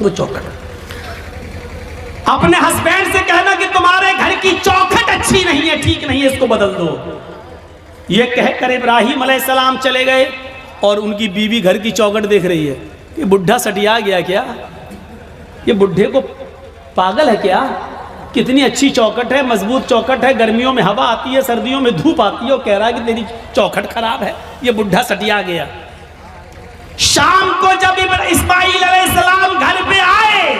وہ چوکھٹ. اپنے ہسبینڈ سے کہنا کہ تمہارے گھر کی چوکھٹ اچھی نہیں ہے، ٹھیک نہیں ہے، اس کو بدل دو. یہ کہہ کر ابراہیم علیہ السلام چلے گئے اور ان کی بیوی گھر کی چوکھٹ دیکھ رہی ہے کہ بڈھا سٹیا گیا کیا، یہ بڈھے کو پاگل ہے کیا، کتنی اچھی چوکھٹ ہے، مضبوط چوکھٹ ہے، گرمیوں میں ہوا آتی ہے، سردیوں میں دھوپ آتی ہے، وہ کہہ رہا ہے کہ تیری چوکھٹ خراب ہے، یہ بڈھا سٹیا گیا. شام کو جب اسماعیل علیہ السلام گھر پہ آئے،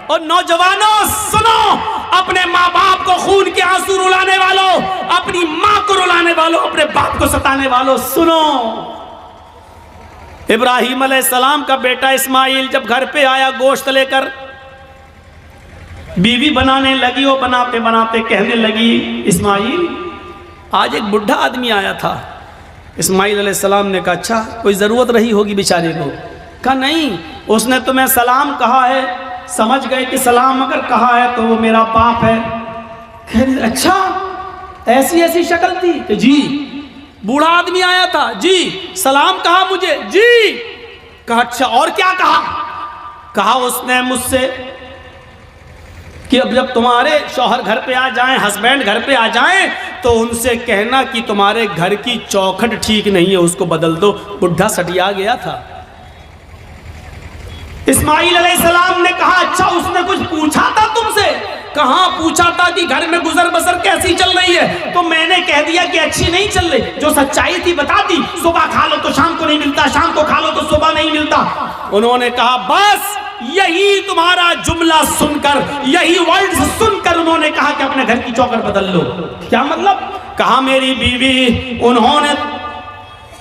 اور نوجوانوں سنو، اپنے ماں باپ کو خون کے آنسو رلانے والوں، اپنی ماں کو رلانے والوں، اپنے باپ کو ستانے والوں سنو. ابراہیم علیہ السلام کا بیٹا اسماعیل جب گھر پہ آیا گوشت لے کر، بیوی بنانے لگی، وہ بناتے بناتے کہنے لگی اسماعیل آج ایک بڈھا آدمی آیا تھا. اسماعیل علیہ السلام نے کہا اچھا کوئی ضرورت رہی ہوگی بیچارے کو. کہا نہیں، اس نے تمہیں سلام کہا ہے، سمجھ گئے کہ سلام اگر کہا ہے تو وہ میرا باپ ہے. اچھا ایسی ایسی شکل تھی کہ جی. بوڑھا آدمی آیا تھا جی. سلام کہا مجھے جی. کہا اچھا اور کیا کہا؟ کہا اس نے مجھ سے کہ اب جب تمہارے شوہر گھر پہ آ جائیں، ہسبینڈ گھر پہ آ جائیں تو ان سے کہنا کہ تمہارے گھر کی چوکھٹ ٹھیک نہیں ہے، اس کو بدل دو. بڈھا سٹیا گیا تھا. اسماعیل علیہ السلام نے کہا اچھا اس نے کچھ پوچھا تھا تم سے؟ کہاں پوچھا تھا کہ گھر میں گزر بسر کیسی چل رہی ہے، تو میں نے کہہ دیا کہ اچھی نہیں چل رہی. جو سچائی تھی بتا دی، صبح کھا لو تو شام کو نہیں ملتا، شام کو کھا لو تو صبح نہیں ملتا. انہوں نے کہا بس یہی تمہارا جملہ سن کر، یہی ورڈز سن کر انہوں نے کہا کہ اپنے گھر کی چوکھٹ بدل لو. کیا مطلب؟ کہا میری بیوی، انہوں نے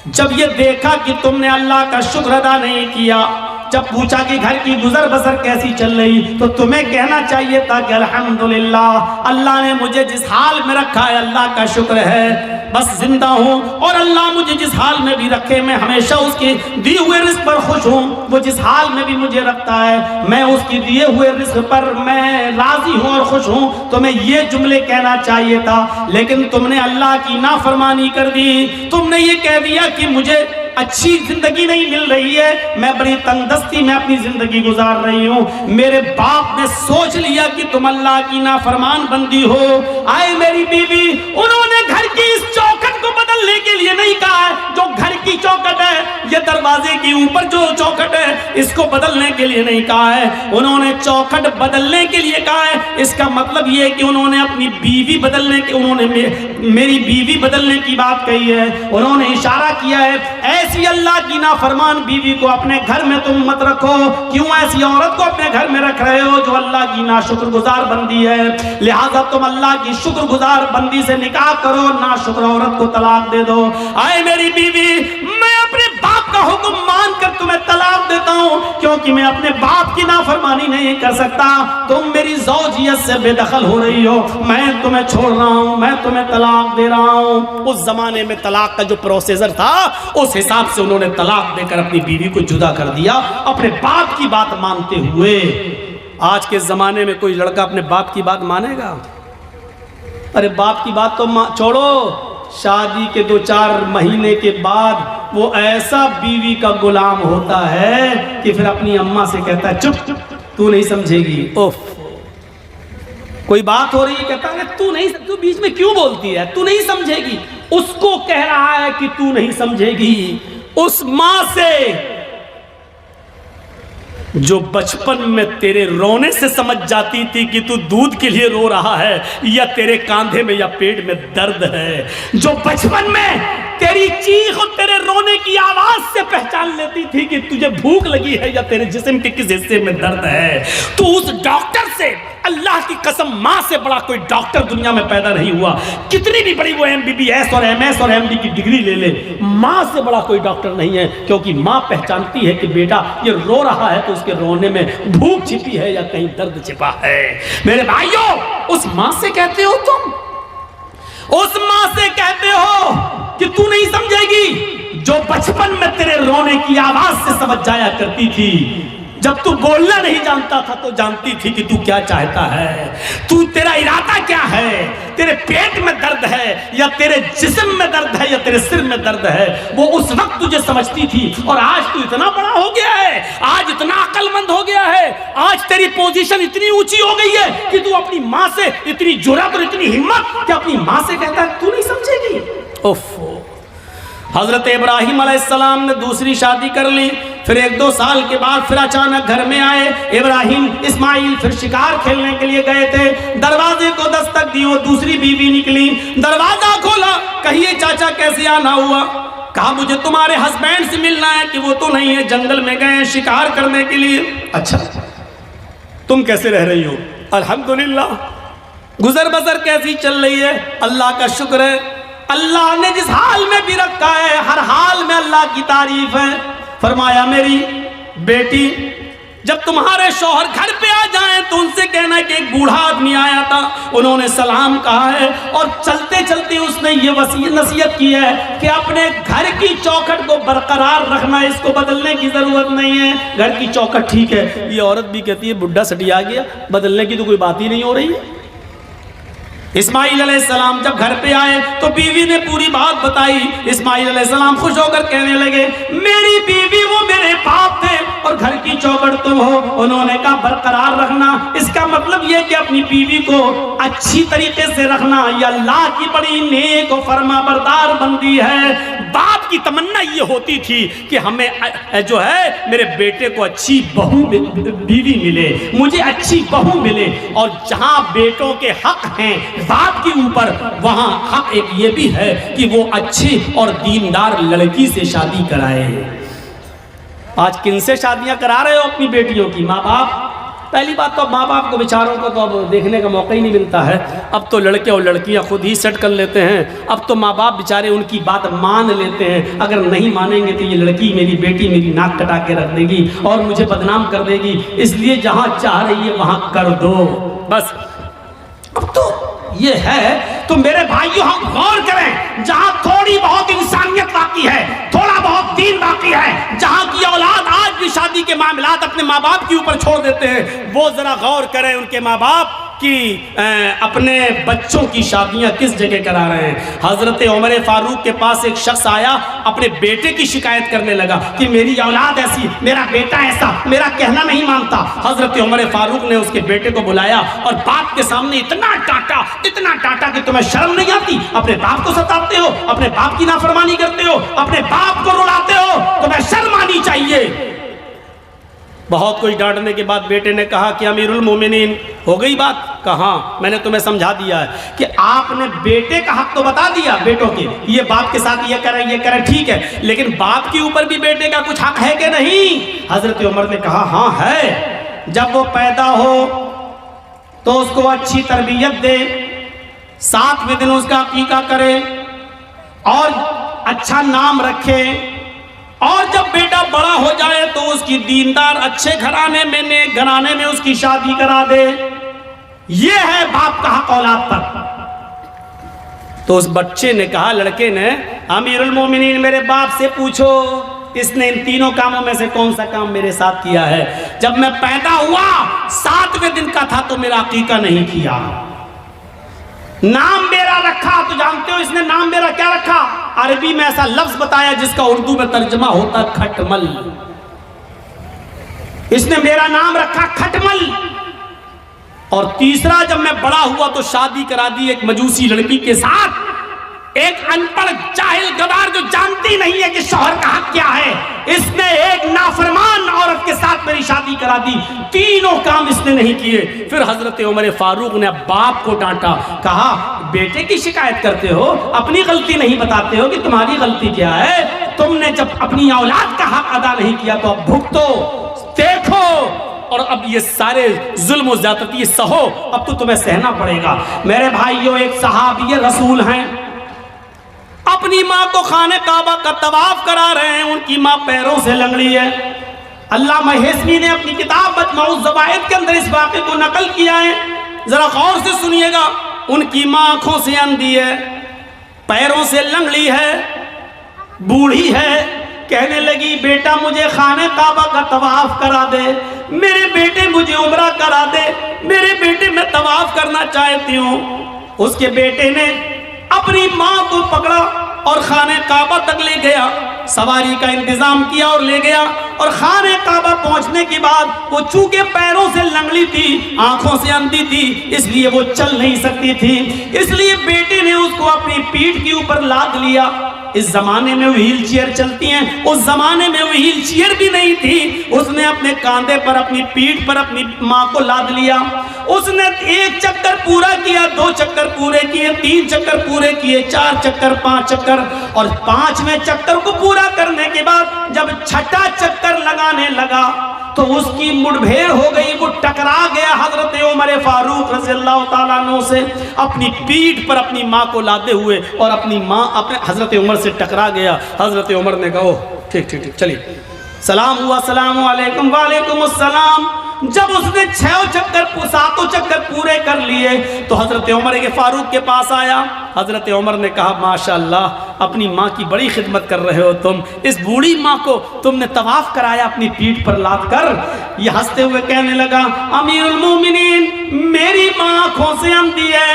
جب یہ دیکھا کہ تم نے اللہ کا شکر ادا نہیں کیا، جب پوچھا کہ گھر کی گزر بسر کیسی چل رہی، تو تمہیں کہنا چاہیے تھا کہ الحمدللہ اللہ نے مجھے جس حال میں رکھا ہے اللہ کا شکر ہے، بس زندہ ہوں، اور اللہ مجھے جس حال میں بھی رکھے میں ہمیشہ اس کے دیے ہوئے رزق پر خوش ہوں. وہ جس حال میں بھی مجھے رکھتا ہے میں اس کی دیے ہوئے رزق پر میں راضی ہوں اور خوش ہوں. تمہیں یہ جملے کہنا چاہیے تھا، لیکن تم نے اللہ کی نافرمانی کر دی. تم نے یہ کہہ دیا کہ مجھے اچھی زندگی نہیں مل رہی ہے، میں بڑی تنگ دستی میں اپنی زندگی گزار رہی ہوں. میرے باپ نے سوچ لیا کہ تم اللہ کی نافرمان بندی ہو. آئے میری بیوی، انہوں نے گھر کی اس چوکھٹ کو بدلنے کے لیے نہیں کہا ہے، جو گھر کی چوکھٹ ہے، یہ دروازے کے اوپر جو چوکھٹ ہے، اس کو بدلنے کے لیے نہیں کہا ہے. انہوں نے چوکھٹ بدلنے کے لیے کہا ہے. اس کا مطلب یہ ہے کہ انہوں نے اپنی بیوی بدلنے کے، انہوں نے میری بیوی بدلنے کی بات کہی ہے. انہوں نے اشارہ کیا ہے ایسی اللہ کی نافرمان بیوی کو اپنے گھر میں تم مت رکھو. کیوں ایسی عورت کو اپنے گھر میں رکھ رہے ہو جو اللہ کی ناشکر گزار بندی ہے؟ لہذا تم اللہ کی شکر گزار بندی سے نکاح کرو، ناشکر عورت کو طلاق دے دو. آئے میری بیوی، میں اپنے باپ کا حکم مان کر تمہیں طلاق دیتا ہوں، کیونکہ میں اپنے باپ کی نافرمانی نہیں کر سکتا. تم میری زوجیت سے بے دخل ہو رہی ہو، میں تمہیں چھوڑ رہا ہوں، میں تمہیں طلاق دے رہا ہوں. اس زمانے میں طلاق کا جو پروسیسر تھا، اس حساب سے انہوں نے طلاق دے کر اپنی بیوی کو جدا کر دیا، اپنے باپ کی بات مانتے ہوئے. آج کے زمانے میں کوئی لڑکا اپنے باپ کی بات مانے گا؟ ارے باپ کی بات تو چھوڑو، شادی کے 2-4 مہینے کے بعد وہ ایسا بیوی کا غلام ہوتا ہے کہ پھر اپنی اماں سے کہتا ہے چپ تو نہیں سمجھے گی. اوف، کوئی بات ہو رہی ہے کہتا ہے تو بیچ میں کیوں بولتی ہے، تو نہیں سمجھے گی. اس کو کہہ رہا ہے کہ تو نہیں سمجھے گی. اس ماں سے جو بچپن میں تیرے رونے سے سمجھ جاتی تھی کہ تو دودھ کے لیے رو رہا ہے یا تیرے کاندھے میں یا پیٹ میں درد ہے، جو بچپن میں تیری چیخ اور تیرے رونے کی آواز سے پہچان لیتی تھی کہ تجھے بھوک لگی ہے یا تیرے جسم کے کس حصے میں درد ہے، تو اس ڈاکٹر سے، اللہ کی قسم ماں سے بڑا کوئی ڈاکٹر دنیا میں پیدا نہیں ہوا. کتنی بھی بڑی وہ MBBS اور MS اور MD کی ڈگری لے لے، ماں سے بڑا کوئی ڈاکٹر نہیں ہے. کیونکہ ماں پہچانتی ہے کہ بیٹا یہ رو رہا ہے تو اس کے رونے میں بھوک چھپی ہے یا کہیں درد چھپا ہے. میرے بھائیوں، اس ماں سے کہتے ہو تم، اس ماں سے کہتے ہو کہ تو نہیں سمجھے گی، جو بچپن میں تیرے رونے کی آواز سے سمجھ جایا کرتی تھی. جب تو بولنا نہیں جانتا تھا تو جانتی تھی کہ تو کیا چاہتا ہے، تو تیرا ارادہ کیا ہے. تیرے پیٹ میں درد ہے یا تیرے جسم میں درد ہے یا تیرے سر میں درد ہے، وہ اس وقت تجھے سمجھتی تھی. اور آج تو اتنا بڑا ہو گیا ہے، آج اتنا عقل مند ہو گیا ہے، آج تیری پوزیشن اتنی اونچی ہو گئی ہے کہ تو اپنی ماں سے اتنی جرأت اور اتنی ہمت کہ اپنی ماں سے کہتا ہے تو نہیں سمجھے گی. حضرت ابراہیم علیہ السلام نے دوسری شادی کر لی. پھر 1-2 سال کے بعد پھر اچانک گھر میں آئے ابراہیم اسماعیل. پھر شکار کھیلنے کے لیے گئے تھے. دروازے کو دستک دی, وہ دوسری بیوی نکلی. دروازہ کھولا, کہیے چاچا کیسے آنا ہوا؟ کہا مجھے تمہارے ہسبینڈ سے ملنا ہے. کہ وہ تو نہیں ہے, جنگل میں گئے ہیں شکار کرنے کے لیے. اچھا تم کیسے رہ رہی ہو؟ الحمدللہ. گزر بسر کیسی چل رہی ہے؟ اللہ کا شکر ہے. اللہ نے جس حال میں بھی رکھا ہے ہر حال میں اللہ کی تعریف ہے. فرمایا میری بیٹی جب تمہارے شوہر گھر پہ آ جائیں تو ان سے کہنا کہ ایک بوڑھا آدمی آیا تھا, انہوں نے سلام کہا ہے, اور چلتے چلتے اس نے یہ نصیحت کی ہے کہ اپنے گھر کی چوکھٹ کو برقرار رکھنا, اس کو بدلنے کی ضرورت نہیں ہے. گھر کی چوکھٹ ٹھیک ہے. یہ عورت بھی کہتی ہے بڈھا سٹی آ گیا, بدلنے کی تو کوئی بات ہی نہیں ہو رہی ہے. اسماعیل علیہ السلام جب گھر پہ آئے تو بیوی نے پوری بات بتائی. اسماعیل علیہ السلام خوش ہو کر کہنے لگے میری بیوی وہ میرے باپ تھے اور گھر کی چوکھٹ تم ہو. انہوں نے کہا برقرار رکھنا, اس کا مطلب یہ کہ اپنی بیوی کو اچھی طریقے سے رکھنا یہ اللہ کی بڑی نیک و فرما بردار بندی ہے. باپ کی تمنا یہ ہوتی تھی کہ ہمیں جو ہے میرے بیٹے کو اچھی بہو بیوی ملے, مجھے اچھی بہو ملے. اور جہاں بیٹوں کے حق ہیں باپ کے اوپر, وہاں حق ایک یہ بھی ہے کہ وہ اچھی اور دیندار لڑکی سے شادی کرائے. آج کن سے شادیاں کرا رہے ہو اپنی بیٹیوں کی؟ ماں باپ. پہلی بات تو ماں باپ کو بیچاروں کو تو اب دیکھنے کا موقع ہی نہیں ملتا ہے. اب تو لڑکے اور لڑکیاں خود ہی سیٹ کر لیتے ہیں. اب تو ماں باپ بیچارے ان کی بات مان لیتے ہیں. اگر نہیں مانیں گے تو یہ لڑکی میری بیٹی میری ناک کٹا کے رکھ دے گی اور مجھے بدنام کر دے گی, اس لیے جہاں چاہ رہی ہے وہاں کر دو بس. اب تو یہ ہے. تو میرے بھائیوں ہم غور کریں, جہاں تھوڑی بہت انسانیت باقی ہے, تھوڑا بہت دین باقی ہے, جہاں کی اولاد آج بھی شادی کے معاملات اپنے ماں باپ کے اوپر چھوڑ دیتے ہیں, وہ ذرا غور کریں ان کے ماں باپ کی اپنے بچوں کی شادیاں کس جگہ کرا رہے ہیں. حضرت عمر فاروق کے پاس ایک شخص آیا, اپنے بیٹے کی شکایت کرنے لگا کہ میری اولاد ایسی, میرا بیٹا ایسا, میرا کہنا نہیں مانتا. حضرت عمر فاروق نے اس کے بیٹے کو بلایا اور باپ کے سامنے اتنا ڈانٹا کہ تمہیں شرم نہیں آتی؟ اپنے باپ کو ستاتے ہو, اپنے باپ کی نافرمانی کرتے ہو, اپنے باپ کو رلاتے ہو, تمہیں شرم آنی چاہیے. بہت کچھ ڈانٹنے کے بعد بیٹے نے کہا کہ امیر المومنین ہو گئی بات. کہاں, میں نے تمہیں سمجھا دیا ہے کہ آپ نے بیٹے کا حق تو بتا دیا بیٹوں کے, یہ باپ کے ساتھ یہ کرے ٹھیک ہے, لیکن باپ کے اوپر بھی بیٹے کا کچھ حق ہے کہ نہیں؟ حضرت عمر نے کہا ہاں ہے. جب وہ پیدا ہو تو اس کو اچھی تربیت دے, 7ویں دن اس کا عقیقہ کرے اور اچھا نام رکھے, اور جب بیٹا بڑا ہو جائے تو اس کی دیندار اچھے گھرانے میں, نیک گھرانے میں اس کی شادی کرا دے. یہ ہے باپ کا حق اولاد پر. تو اس بچے نے کہا, لڑکے نے, امیر المومنین میرے باپ سے پوچھو اس نے ان تینوں کاموں میں سے کون سا کام میرے ساتھ کیا ہے؟ جب میں پیدا ہوا 7ویں دن کا تھا تو میرا عقیقہ نہیں کیا. نام میرا رکھا, تو جانتے ہو اس نے نام میرا کیا رکھا؟ عربی میں ایسا لفظ بتایا جس کا اردو میں ترجمہ ہوتا کھٹمل. اس نے میرا نام رکھا کھٹمل. اور تیسرا, جب میں بڑا ہوا تو شادی کرا دی ایک مجوسی لڑکی کے ساتھ, ایک ان پڑھ جاہل گوار جو جانتی نہیں ہے کہ شوہر کا حق کیا ہے, اس نے ایک نافرمان عورت کے ساتھ میری شادی کرا دی. تینوں کام اس نے نہیں کیے. پھر حضرت عمر فاروق نے باپ کو ڈانٹا, کہا بیٹے کی شکایت کرتے ہو, اپنی غلطی نہیں بتاتے ہو کہ تمہاری غلطی کیا ہے. تم نے جب اپنی اولاد کا حق ادا نہیں کیا تو اب بھگتو, دیکھو, اور اب یہ سارے ظلم و زیادتی سہو, اب تو تمہیں سہنا پڑے گا. میرے بھائیوں, ایک صحابی رسول ہیں, اپنی ماں کو خانہ کعبہ کا طواف کرا رہے ہیں, ان کی ماں پیروں سے لنگڑی ہے. علامہ ہیثمی نے اپنی کتاب مجموع الزوائد کے اندر اس واقعے کو نقل کیا ہے, ذرا غور سے سنیے گا. ان کی ماں آنکھوں سے اندھی ہے, پیروں سے لنگڑی ہے, بوڑھی ہے. کہنے لگی بیٹا مجھے خانہ کعبہ کا طواف کرا دے, میرے بیٹے مجھے عمرہ کرا دے, میرے بیٹے میں طواف کرنا چاہتی ہوں. اس کے بیٹے نے اپنی ماں کو پکڑا اور خانہ کعبہ تک لے گیا. سواری کا انتظام کیا اور لے گیا، اور خانہ کعبہ پہنچنے کے بعد وہ چونکہ پیروں سے لنگڑی تھی، آنکھوں سے اندھی تھی، اس لیے وہ چل نہیں سکتی تھی، اس لیے بیٹے نے اس کو اپنی پیٹھ کے اوپر لاد لیا۔ اس زمانے میں وہیل چیئر چلتی ہیں، اس زمانے میں وہیل چیئر بھی نہیں تھی، اس نے اپنے کاندھے پر اپنی پیٹھ پر اپنی ماں کو لاد لیا۔ اس نے 1 چکر پورا کیا، 2 چکر پورے کیے، 3 چکر پورے کیے، 4 چکر، 5 چکر، اور 5ویں چکر کو پورا کرنے کے بعد جب 6واں چکر لگانے لگا تو اس کی مڑ بھیڑ ہو گئی، وہ ٹکرا گیا حضرت عمر فاروق رضی اللہ تعالیٰ عنہ سے، اپنی پیٹھ پر اپنی ماں کو لاتے ہوئے، اور اپنی ماں اپنے حضرت عمر سے ٹکرا گیا۔ حضرت عمر نے کہا ٹھیک ٹھیک ٹھیک چلیے، سلام ہوا، السلام علیکم، وعلیکم السلام۔ جب اس نے 6 چکر 7 چکر پورے کر لیے تو حضرت عمر کے فاروق کے پاس آیا۔ حضرت عمر نے کہا ماشاءاللہ، اپنی ماں کی بڑی خدمت کر رہے ہو تم، اس بوڑھی ماں کو تم نے طواف کرایا اپنی پیٹھ پر لاد کر۔ یہ ہنستے ہوئے کہنے لگا امیر المومنین، میری ماں آنکھوں سے اندھی ہے،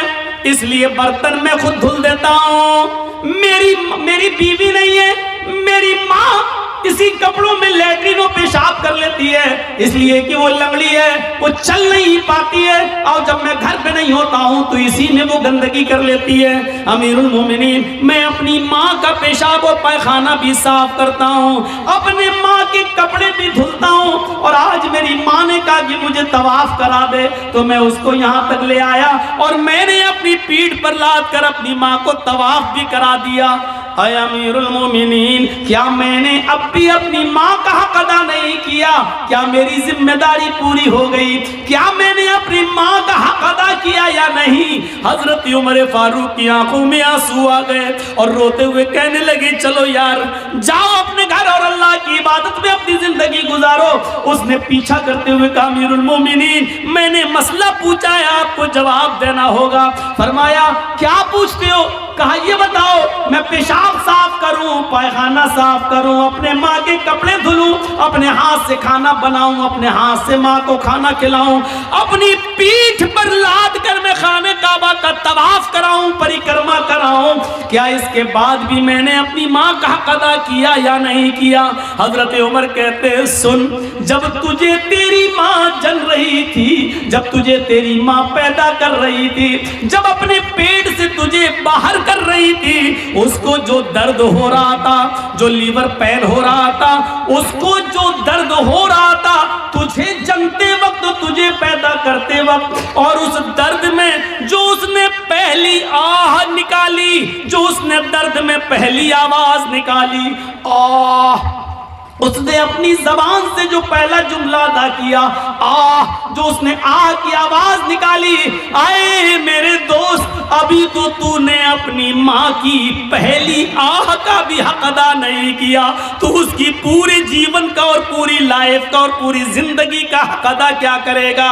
اس لیے برتن میں خود دھل دیتا ہوں، میری بیوی نہیں ہے، میری ماں اسی کپڑوں میں لیٹرین و پیشاب کر لیتی ہے، اس لیے کہ وہ لنگڑی ہے، وہ چل نہیں پاتی ہے، اور جب میں گھر پہ نہیں ہوتا ہوں تو اسی میں وہ گندگی کر لیتی ہے۔ امیر المومنین، میں اپنی ماں کا پیشاب و پیخانہ بھی صاف کرتا ہوں، اپنے ماں کے کپڑے بھی دھلتا ہوں، اور آج میری ماں نے کہا کہ مجھے طواف کرا دے تو میں اس کو یہاں تک لے آیا، اور میں نے اپنی پیٹھ پر لاد کر اپنی ماں کو طواف بھی کرا دیا۔ اے امیر المومنین، کیا میں نے اب بھی اپنی ماں کا حق ادا نہیں کیا؟ کیا میری ذمہ داری پوری ہو گئی؟ کیا میں نے اپنی ماں کا حق ادا کیا یا نہیں؟ حضرت عمر فاروق کی آنکھوں میں آنسو آ گئے اور روتے ہوئے کہنے لگے چلو یار، جاؤ اپنے گھر اور اللہ کی عبادت میں اپنی زندگی گزارو۔ اس نے پیچھا کرتے ہوئے کہا امیر المومنین، میں نے مسئلہ پوچھا ہے، آپ کو جواب دینا ہوگا۔ فرمایا کیا پوچھتے ہو؟ کہا یہ بتاؤ، میں پیشاب صاف کروں، پائخانہ صاف کروں، اپنے ماں کے کپڑے دھلوں، اپنے ہاتھ سے کھانا بناؤں، اپنے ہاتھ سے ماں کو کھانا کھلاؤں، اپنی پیٹھ پر لاد کر میں خانہ کعبہ کا طواف کراؤں، پریکرما کراؤں، کیا اس کے بعد بھی میں نے اپنی ماں کا حق ادا کیا یا نہیں کیا؟ حضرت عمر کہتے ہیں سن، جب تجھے تیری ماں جن رہی تھی، جب تجھے تیری ماں پیدا کر رہی تھی، جب اپنے پیٹ سے تجھے باہر کر رہی تھی، اس کو جو درد ہو رہا تھا، جو لیور پین ہو رہا تھا، اس کو جو درد ہو رہا تھا تجھے جنتے وقت، تجھے پیدا کرتے وقت، اور اس درد میں جو اس نے پہلی آہ نکالی، جو اس نے درد میں پہلی آواز نکالی، آہ، اس نے اپنی زبان سے جو پہلا جملہ ادا کیا، آہ، جو اس نے آہ کی آواز نکالی، آئے میرے دوست، ابھی تو نے اپنی ماں کی پہلی آہ کا بھی حق ادا نہیں کیا، تو اس کی پورے جیون کا اور پوری لائف کا اور پوری زندگی کا حق ادا کیا کرے گا؟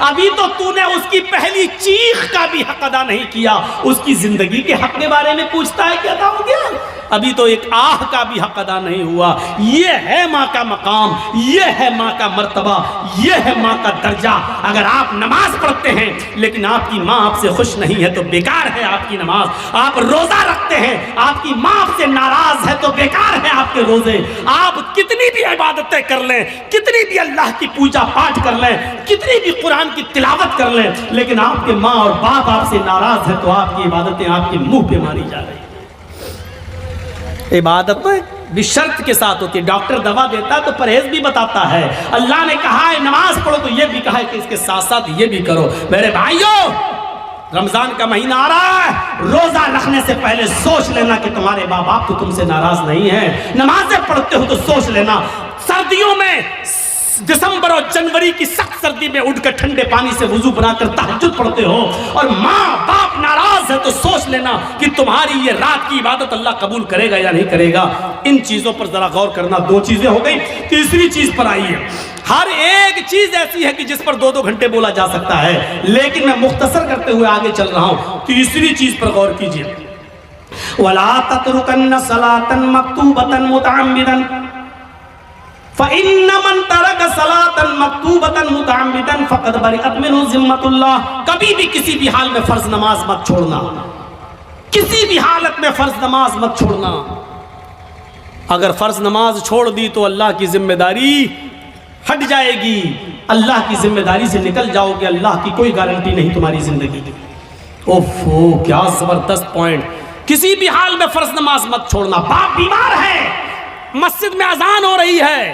ابھی تو نے اس کی پہلی چیخ کا بھی حق ادا نہیں کیا، اس کی زندگی کے حق کے بارے میں پوچھتا ہے کہ ادا ہو گیا؟ ابھی تو ایک آہ کا بھی حق ادا نہیں ہوا۔ یہ ہے ماں کا مقام، یہ ہے ماں کا مرتبہ، یہ ہے ماں کا درجہ۔ اگر آپ نماز پڑھتے ہیں لیکن آپ کی ماں آپ سے خوش نہیں ہے تو بیکار ہے آپ کی نماز۔ آپ روزہ رکھتے ہیں، آپ کی ماں آپ سے ناراض ہے تو بیکار ہے آپ کے روزے۔ آپ کتنی بھی عبادتیں کر لیں، کتنی بھی اللہ کی پوجا پاٹ کر لیں، کتنی بھی قرآن کی تلاوت کر لیں، لیکن آپ کے ماں اور باپ آپ سے ناراض ہے تو آپ کی عبادتیں آپ کے منہ پہ ماری جا رہی ہیں۔ عبادت تو بھی شرط کے ساتھ ہوتی ہے۔ ڈاکٹر دوا دیتا ہے تو پرہیز بھی بتاتا ہے۔ اللہ نے کہا ہے نماز پڑھو تو یہ بھی کہا ہے کہ اس کے ساتھ ساتھ یہ بھی کرو۔ میرے بھائیوں، رمضان کا مہینہ آ رہا ہے، روزہ رکھنے سے پہلے سوچ لینا کہ تمہارے ماں باپ تو تم سے ناراض نہیں ہیں۔ نمازیں پڑھتے ہو تو سوچ لینا، سردیوں میں دسمبر اور جنوری کی سخت سردی میں اٹھ کر ٹھنڈے پانی سے وضو بنا کر تہجد پڑھتے ہو اور ماں باپ ناراض ہے تو سوچ لینا کہ تمہاری یہ رات کی عبادت اللہ قبول کرے گا یا نہیں کرے گا۔ ان چیزوں پر ذرا غور کرنا۔ 2 چیزیں ہو گئی، تیسری چیز پر آئی ہے۔ ہر ایک چیز ایسی ہے کہ جس پر 2 گھنٹے بولا جا سکتا ہے، لیکن میں مختصر کرتے ہوئے آگے چل رہا ہوں۔ تیسری چیز پر غور کیجئے، وَلَا تَتْرُكَنَّ صَلَاةً مَكْتُوبَةً مُتَعَمِّدًا فَإِنَّ مَنْ تَرَكَ صَلَاةً مَكْتُوبَةً مُتَعَمِّدًا فَقَدْ بَرِئَتْ مِنْهُ ذِمَّةُ اللَّهِ۔ کبھی بھی کسی بھی حال میں فرض نماز مت چھوڑنا، کسی بھی حالت میں فرض نماز مت چھوڑنا۔ اگر فرض نماز چھوڑ دی تو اللہ کی ذمہ داری ہٹ جائے گی، اللہ کی ذمہ داری سے نکل جاؤ گے، اللہ کی کوئی گارنٹی نہیں تمہاری زندگی کی۔ اوفو کیا زبردست پوائنٹ، کسی بھی حال میں فرض نماز مت چھوڑنا۔ باپ بیمار ہے، مسجد میں اذان ہو رہی ہے،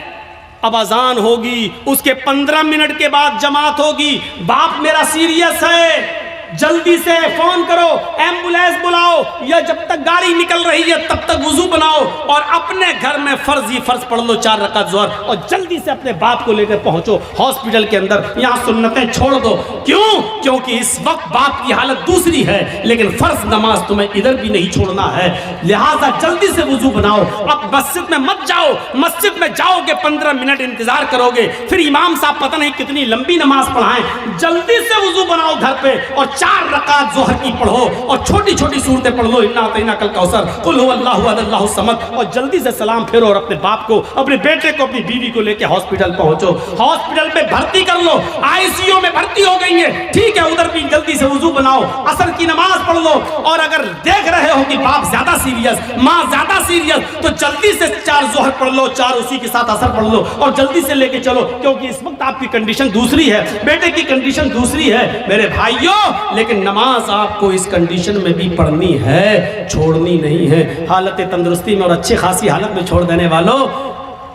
اب اذان ہوگی، اس کے 15 منٹ کے بعد جماعت ہوگی، باپ میرا سیریس ہے، جلدی سے فون کرو، ایمبولینس بلاؤ، یا جب تک گاڑی نکل رہی ہے تب تک وضو بناؤ اور اپنے گھر میں فرض ہی فرض پڑھ لو 4 رکعت ظہر، اور جلدی سے اپنے باپ کو لے کر پہنچو ہاسپٹل کے اندر، یہاں سنتیں چھوڑ دو۔ کیوں؟ کیونکہ اس وقت باپ کی حالت دوسری ہے، لیکن فرض نماز تمہیں ادھر بھی نہیں چھوڑنا ہے، لہٰذا جلدی سے وضو بناؤ۔ اب مسجد میں مت جاؤ، مسجد میں جاؤ گے 15 منٹ انتظار کرو گے، پھر امام صاحب پتہ نہیں کتنی لمبی نماز پڑھائیں، جلدی سے وضو بناؤ گھر پہ اور 4 رکعت ظہر کی پڑھو اور چھوٹی چھوٹی صورتیں پڑھ لو، انا اعطیناک الکوثر، قل هو اللہ احد اللہ الصمد، اور جلدی سے سلام پھیرو اور اپنے باپ کو، اپنے بیٹے کو، اپنی بیوی کو لے کے ہاسپٹل پہنچو، ہاسپٹل میں بھرتی کر لو، آئی سی یو میں بھرتی ہو گئی ہیں، ٹھیک ہے، ادھر بھی جلدی سے وضو بناؤ، عصر کی نماز پڑھ لو، اور اگر دیکھ رہے ہو کہ باپ زیادہ سیریس، ماں زیادہ سیریس، تو جلدی سے 4 ظہر پڑھ لو، 4 اسی کے ساتھ عصر پڑھ لو اور جلدی سے لے کے چلو، کیونکہ اس وقت آپ کی کنڈیشن دوسری ہے، بیٹے کی کنڈیشن دوسری ہے میرے بھائیوں، لیکن نماز آپ کو اس کنڈیشن میں بھی پڑھنی ہے، چھوڑنی نہیں ہے۔ حالت تندرستی میں اور اچھی خاصی حالت میں چھوڑ دینے والوں،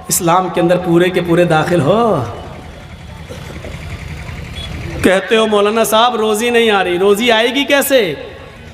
اسلام کے اندر پورے کے پورے داخل ہو۔ کہتے ہو مولانا صاحب روزی نہیں آ رہی، روزی آئے گی کیسے؟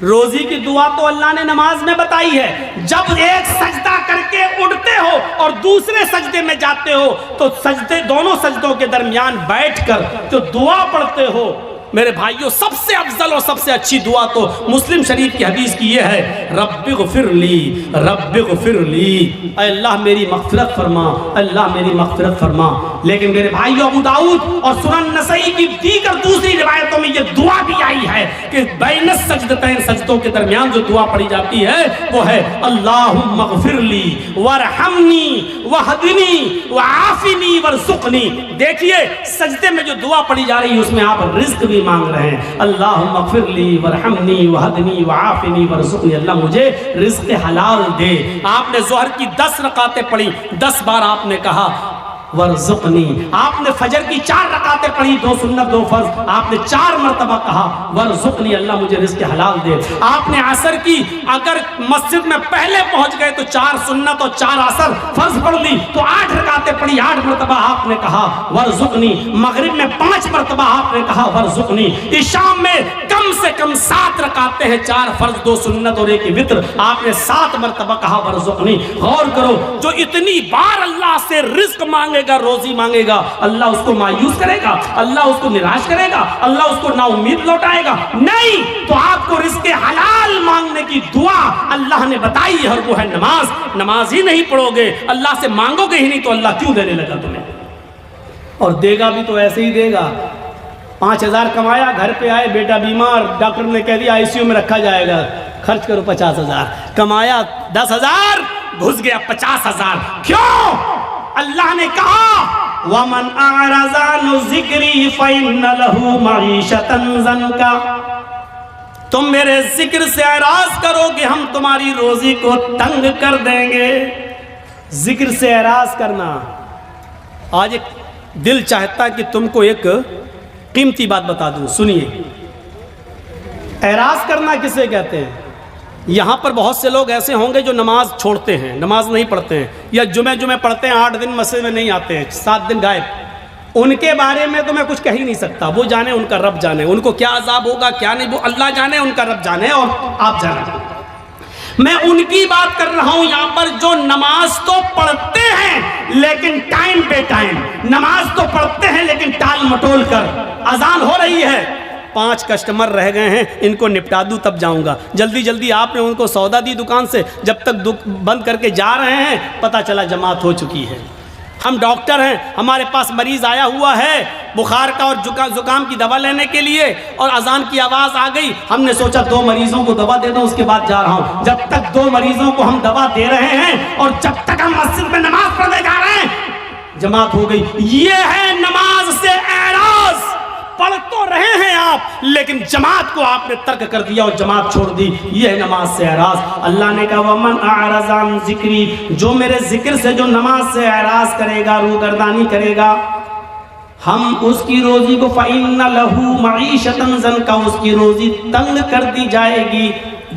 روزی کی دعا تو اللہ نے نماز میں بتائی ہے، جب ایک سجدہ کر کے اٹھتے ہو اور دوسرے سجدے میں جاتے ہو تو سجدے، دونوں سجدوں کے درمیان بیٹھ کر جو دعا پڑھتے ہو میرے بھائیوں، سب سے افضل اور سب سے اچھی دعا تو مسلم شریف کی حدیث کی یہ ہے، رب اغفر لی، رب اغفر لی، اے اللہ میری مغفرت فرما، اللہ میری مغفرت فرما۔ لیکن میرے بھائیوں ابو داؤد اور سنن نسائی کی دیگر دوسری روایتوں میں یہ دعا بھی آئی ہے کہ بین السجدتین، سجدوں کے درمیان جو دعا پڑھی جاتی ہے وہ ہے اللہم اغفر لی وارحمنی وہدنی وعافنی ورزقنی۔ دیکھیے سجدے میں جو دعا پڑھی جا رہی ہے اس میں آپ رزق بھی مانگ رہے ہیں، اللہم اغفر لی ورحمنی وہدنی وعافنی ورزقنی، اللہ مجھے رزق حلال دے۔ آپ نے ظہر کی 10 رکعتیں پڑھی، 10 بار آپ نے کہا ورزقنی۔ آپ نے فجر کی 4 رکعتیں پڑھی، 2 سنت 2 فرض، آپ نے 4 مرتبہ کہا ورزقنی، اللہ مجھے رزق حلال دے۔ آپ نے عصر کی اگر مسجد میں پہلے پہنچ گئے تو 4 سنت اور 4 عصر فرض پڑھ لی تو 8 رکعتیں پڑھی، 8 مرتبہ آپ نے کہا ورزقنی۔ مغرب میں 5 مرتبہ آپ نے کہا ورزقنی۔ عشاء میں کم سے کم 7 رکعتیں ہیں، 4 فرض 2 سنت اور 1 وتر، آپ نے 7 مرتبہ کہا ورزقنی۔ غور کرو، جو اتنی بار اللہ سے رزق مانگے گا، روزی مانگے گا، اللہ اس کو مایوس کرے گا، اللہ اس کو نراش کرے گا، اللہ اس کو نا امید لوٹائے گا؟ نہیں، تو آپ کو رزق حلال مانگنے کی دعا اللہ نے بتائی ہے، اور وہ ہے نماز۔ نماز ہی نہیں پڑھو گے، اللہ سے مانگو گے ہی نہیں، تو اللہ کیوں دینے لگا تمہیں؟ اور دے گا بھی تو ایسے ہی دے گا۔ 5000 کمایا، گھر پہ آئے بیٹا بیمار، ڈاکٹر نے کہہ دیا آئی سی یو میں رکھا جائے گا، خرچ کرو 50,000، کمایا 10,000، گھس گیا 50,000۔ کیوں؟ اللہ نے کہا وَمَنْ أَعْرَضَ عَنْ ذِكْرِي فَإِنَّ لَهُ مَعِيشَةً ضَنْكَ، تم میرے ذکر سے اعراض کرو گے ہم تمہاری روزی کو تنگ کر دیں گے۔ ذکر سے اعراض کرنا، آج ایک دل چاہتا کہ تم کو ایک قیمتی بات بتا دوں، سنیے۔ اعراض کرنا کسے کہتے ہیں؟ یہاں پر بہت سے لوگ ایسے ہوں گے جو نماز چھوڑتے ہیں، نماز نہیں پڑھتے ہیں، یا جمعے پڑھتے ہیں، 8 دن مسجد میں نہیں آتے ہیں، 7 دن غائب۔ ان کے بارے میں تو میں کچھ کہہ ہی نہیں سکتا، وہ جانے، ان کا رب جانے، ان کو کیا عذاب ہوگا کیا نہیں، وہ اللہ جانے، ان کا رب جانے اور آپ جانے۔ میں ان کی بات کر رہا ہوں یہاں پر جو نماز تو پڑھتے ہیں لیکن ٹائم پہ ٹائم، نماز تو پڑھتے ہیں لیکن ٹال مٹول کر۔ اذان ہو رہی ہے، 5 کسٹمر رہ گئے ہیں، ان کو نپٹا دوں تب جاؤں گا، جلدی جلدی آپ نے ان کو سودا دی دکان سے، جب تک بند کر کے جا رہے ہیں پتہ چلا جماعت ہو چکی ہے۔ ہم ڈاکٹر ہیں، ہمارے پاس مریض آیا ہوا ہے بخار کا اور زکام کی دوا لینے کے لیے، اور اذان کی آواز آ گئی، ہم نے سوچا 2 مریضوں کو دوا دے دو اس کے بعد جا رہا ہوں۔ جب تک 2 مریضوں کو ہم دوا دے رہے ہیں اور جب تک ہم مسجد میں نماز پڑھنے جا رہے ہیں جماعت ہو گئی۔ یہ ہے نماز سے اعراض۔ پڑھ تو رہے ہیں آپ، آپ، لیکن جماعت کو آپ نے ترک کر دیا اور جماعت چھوڑ دی، یہ ہے نماز سے اعراض۔ اللہ نے کہا وَمَنْ أَعْرَضَ عَنْ ذِكْرِي، جو میرے ذکر سے جو نماز سے اعراض کرے گا، روگردانی کرے گا، ہم اس کی روزی کو فَإِنَّ لَهُ مَعِيشَةً ضَنْكَ، اس کی روزی تنگ کر دی جائے گی۔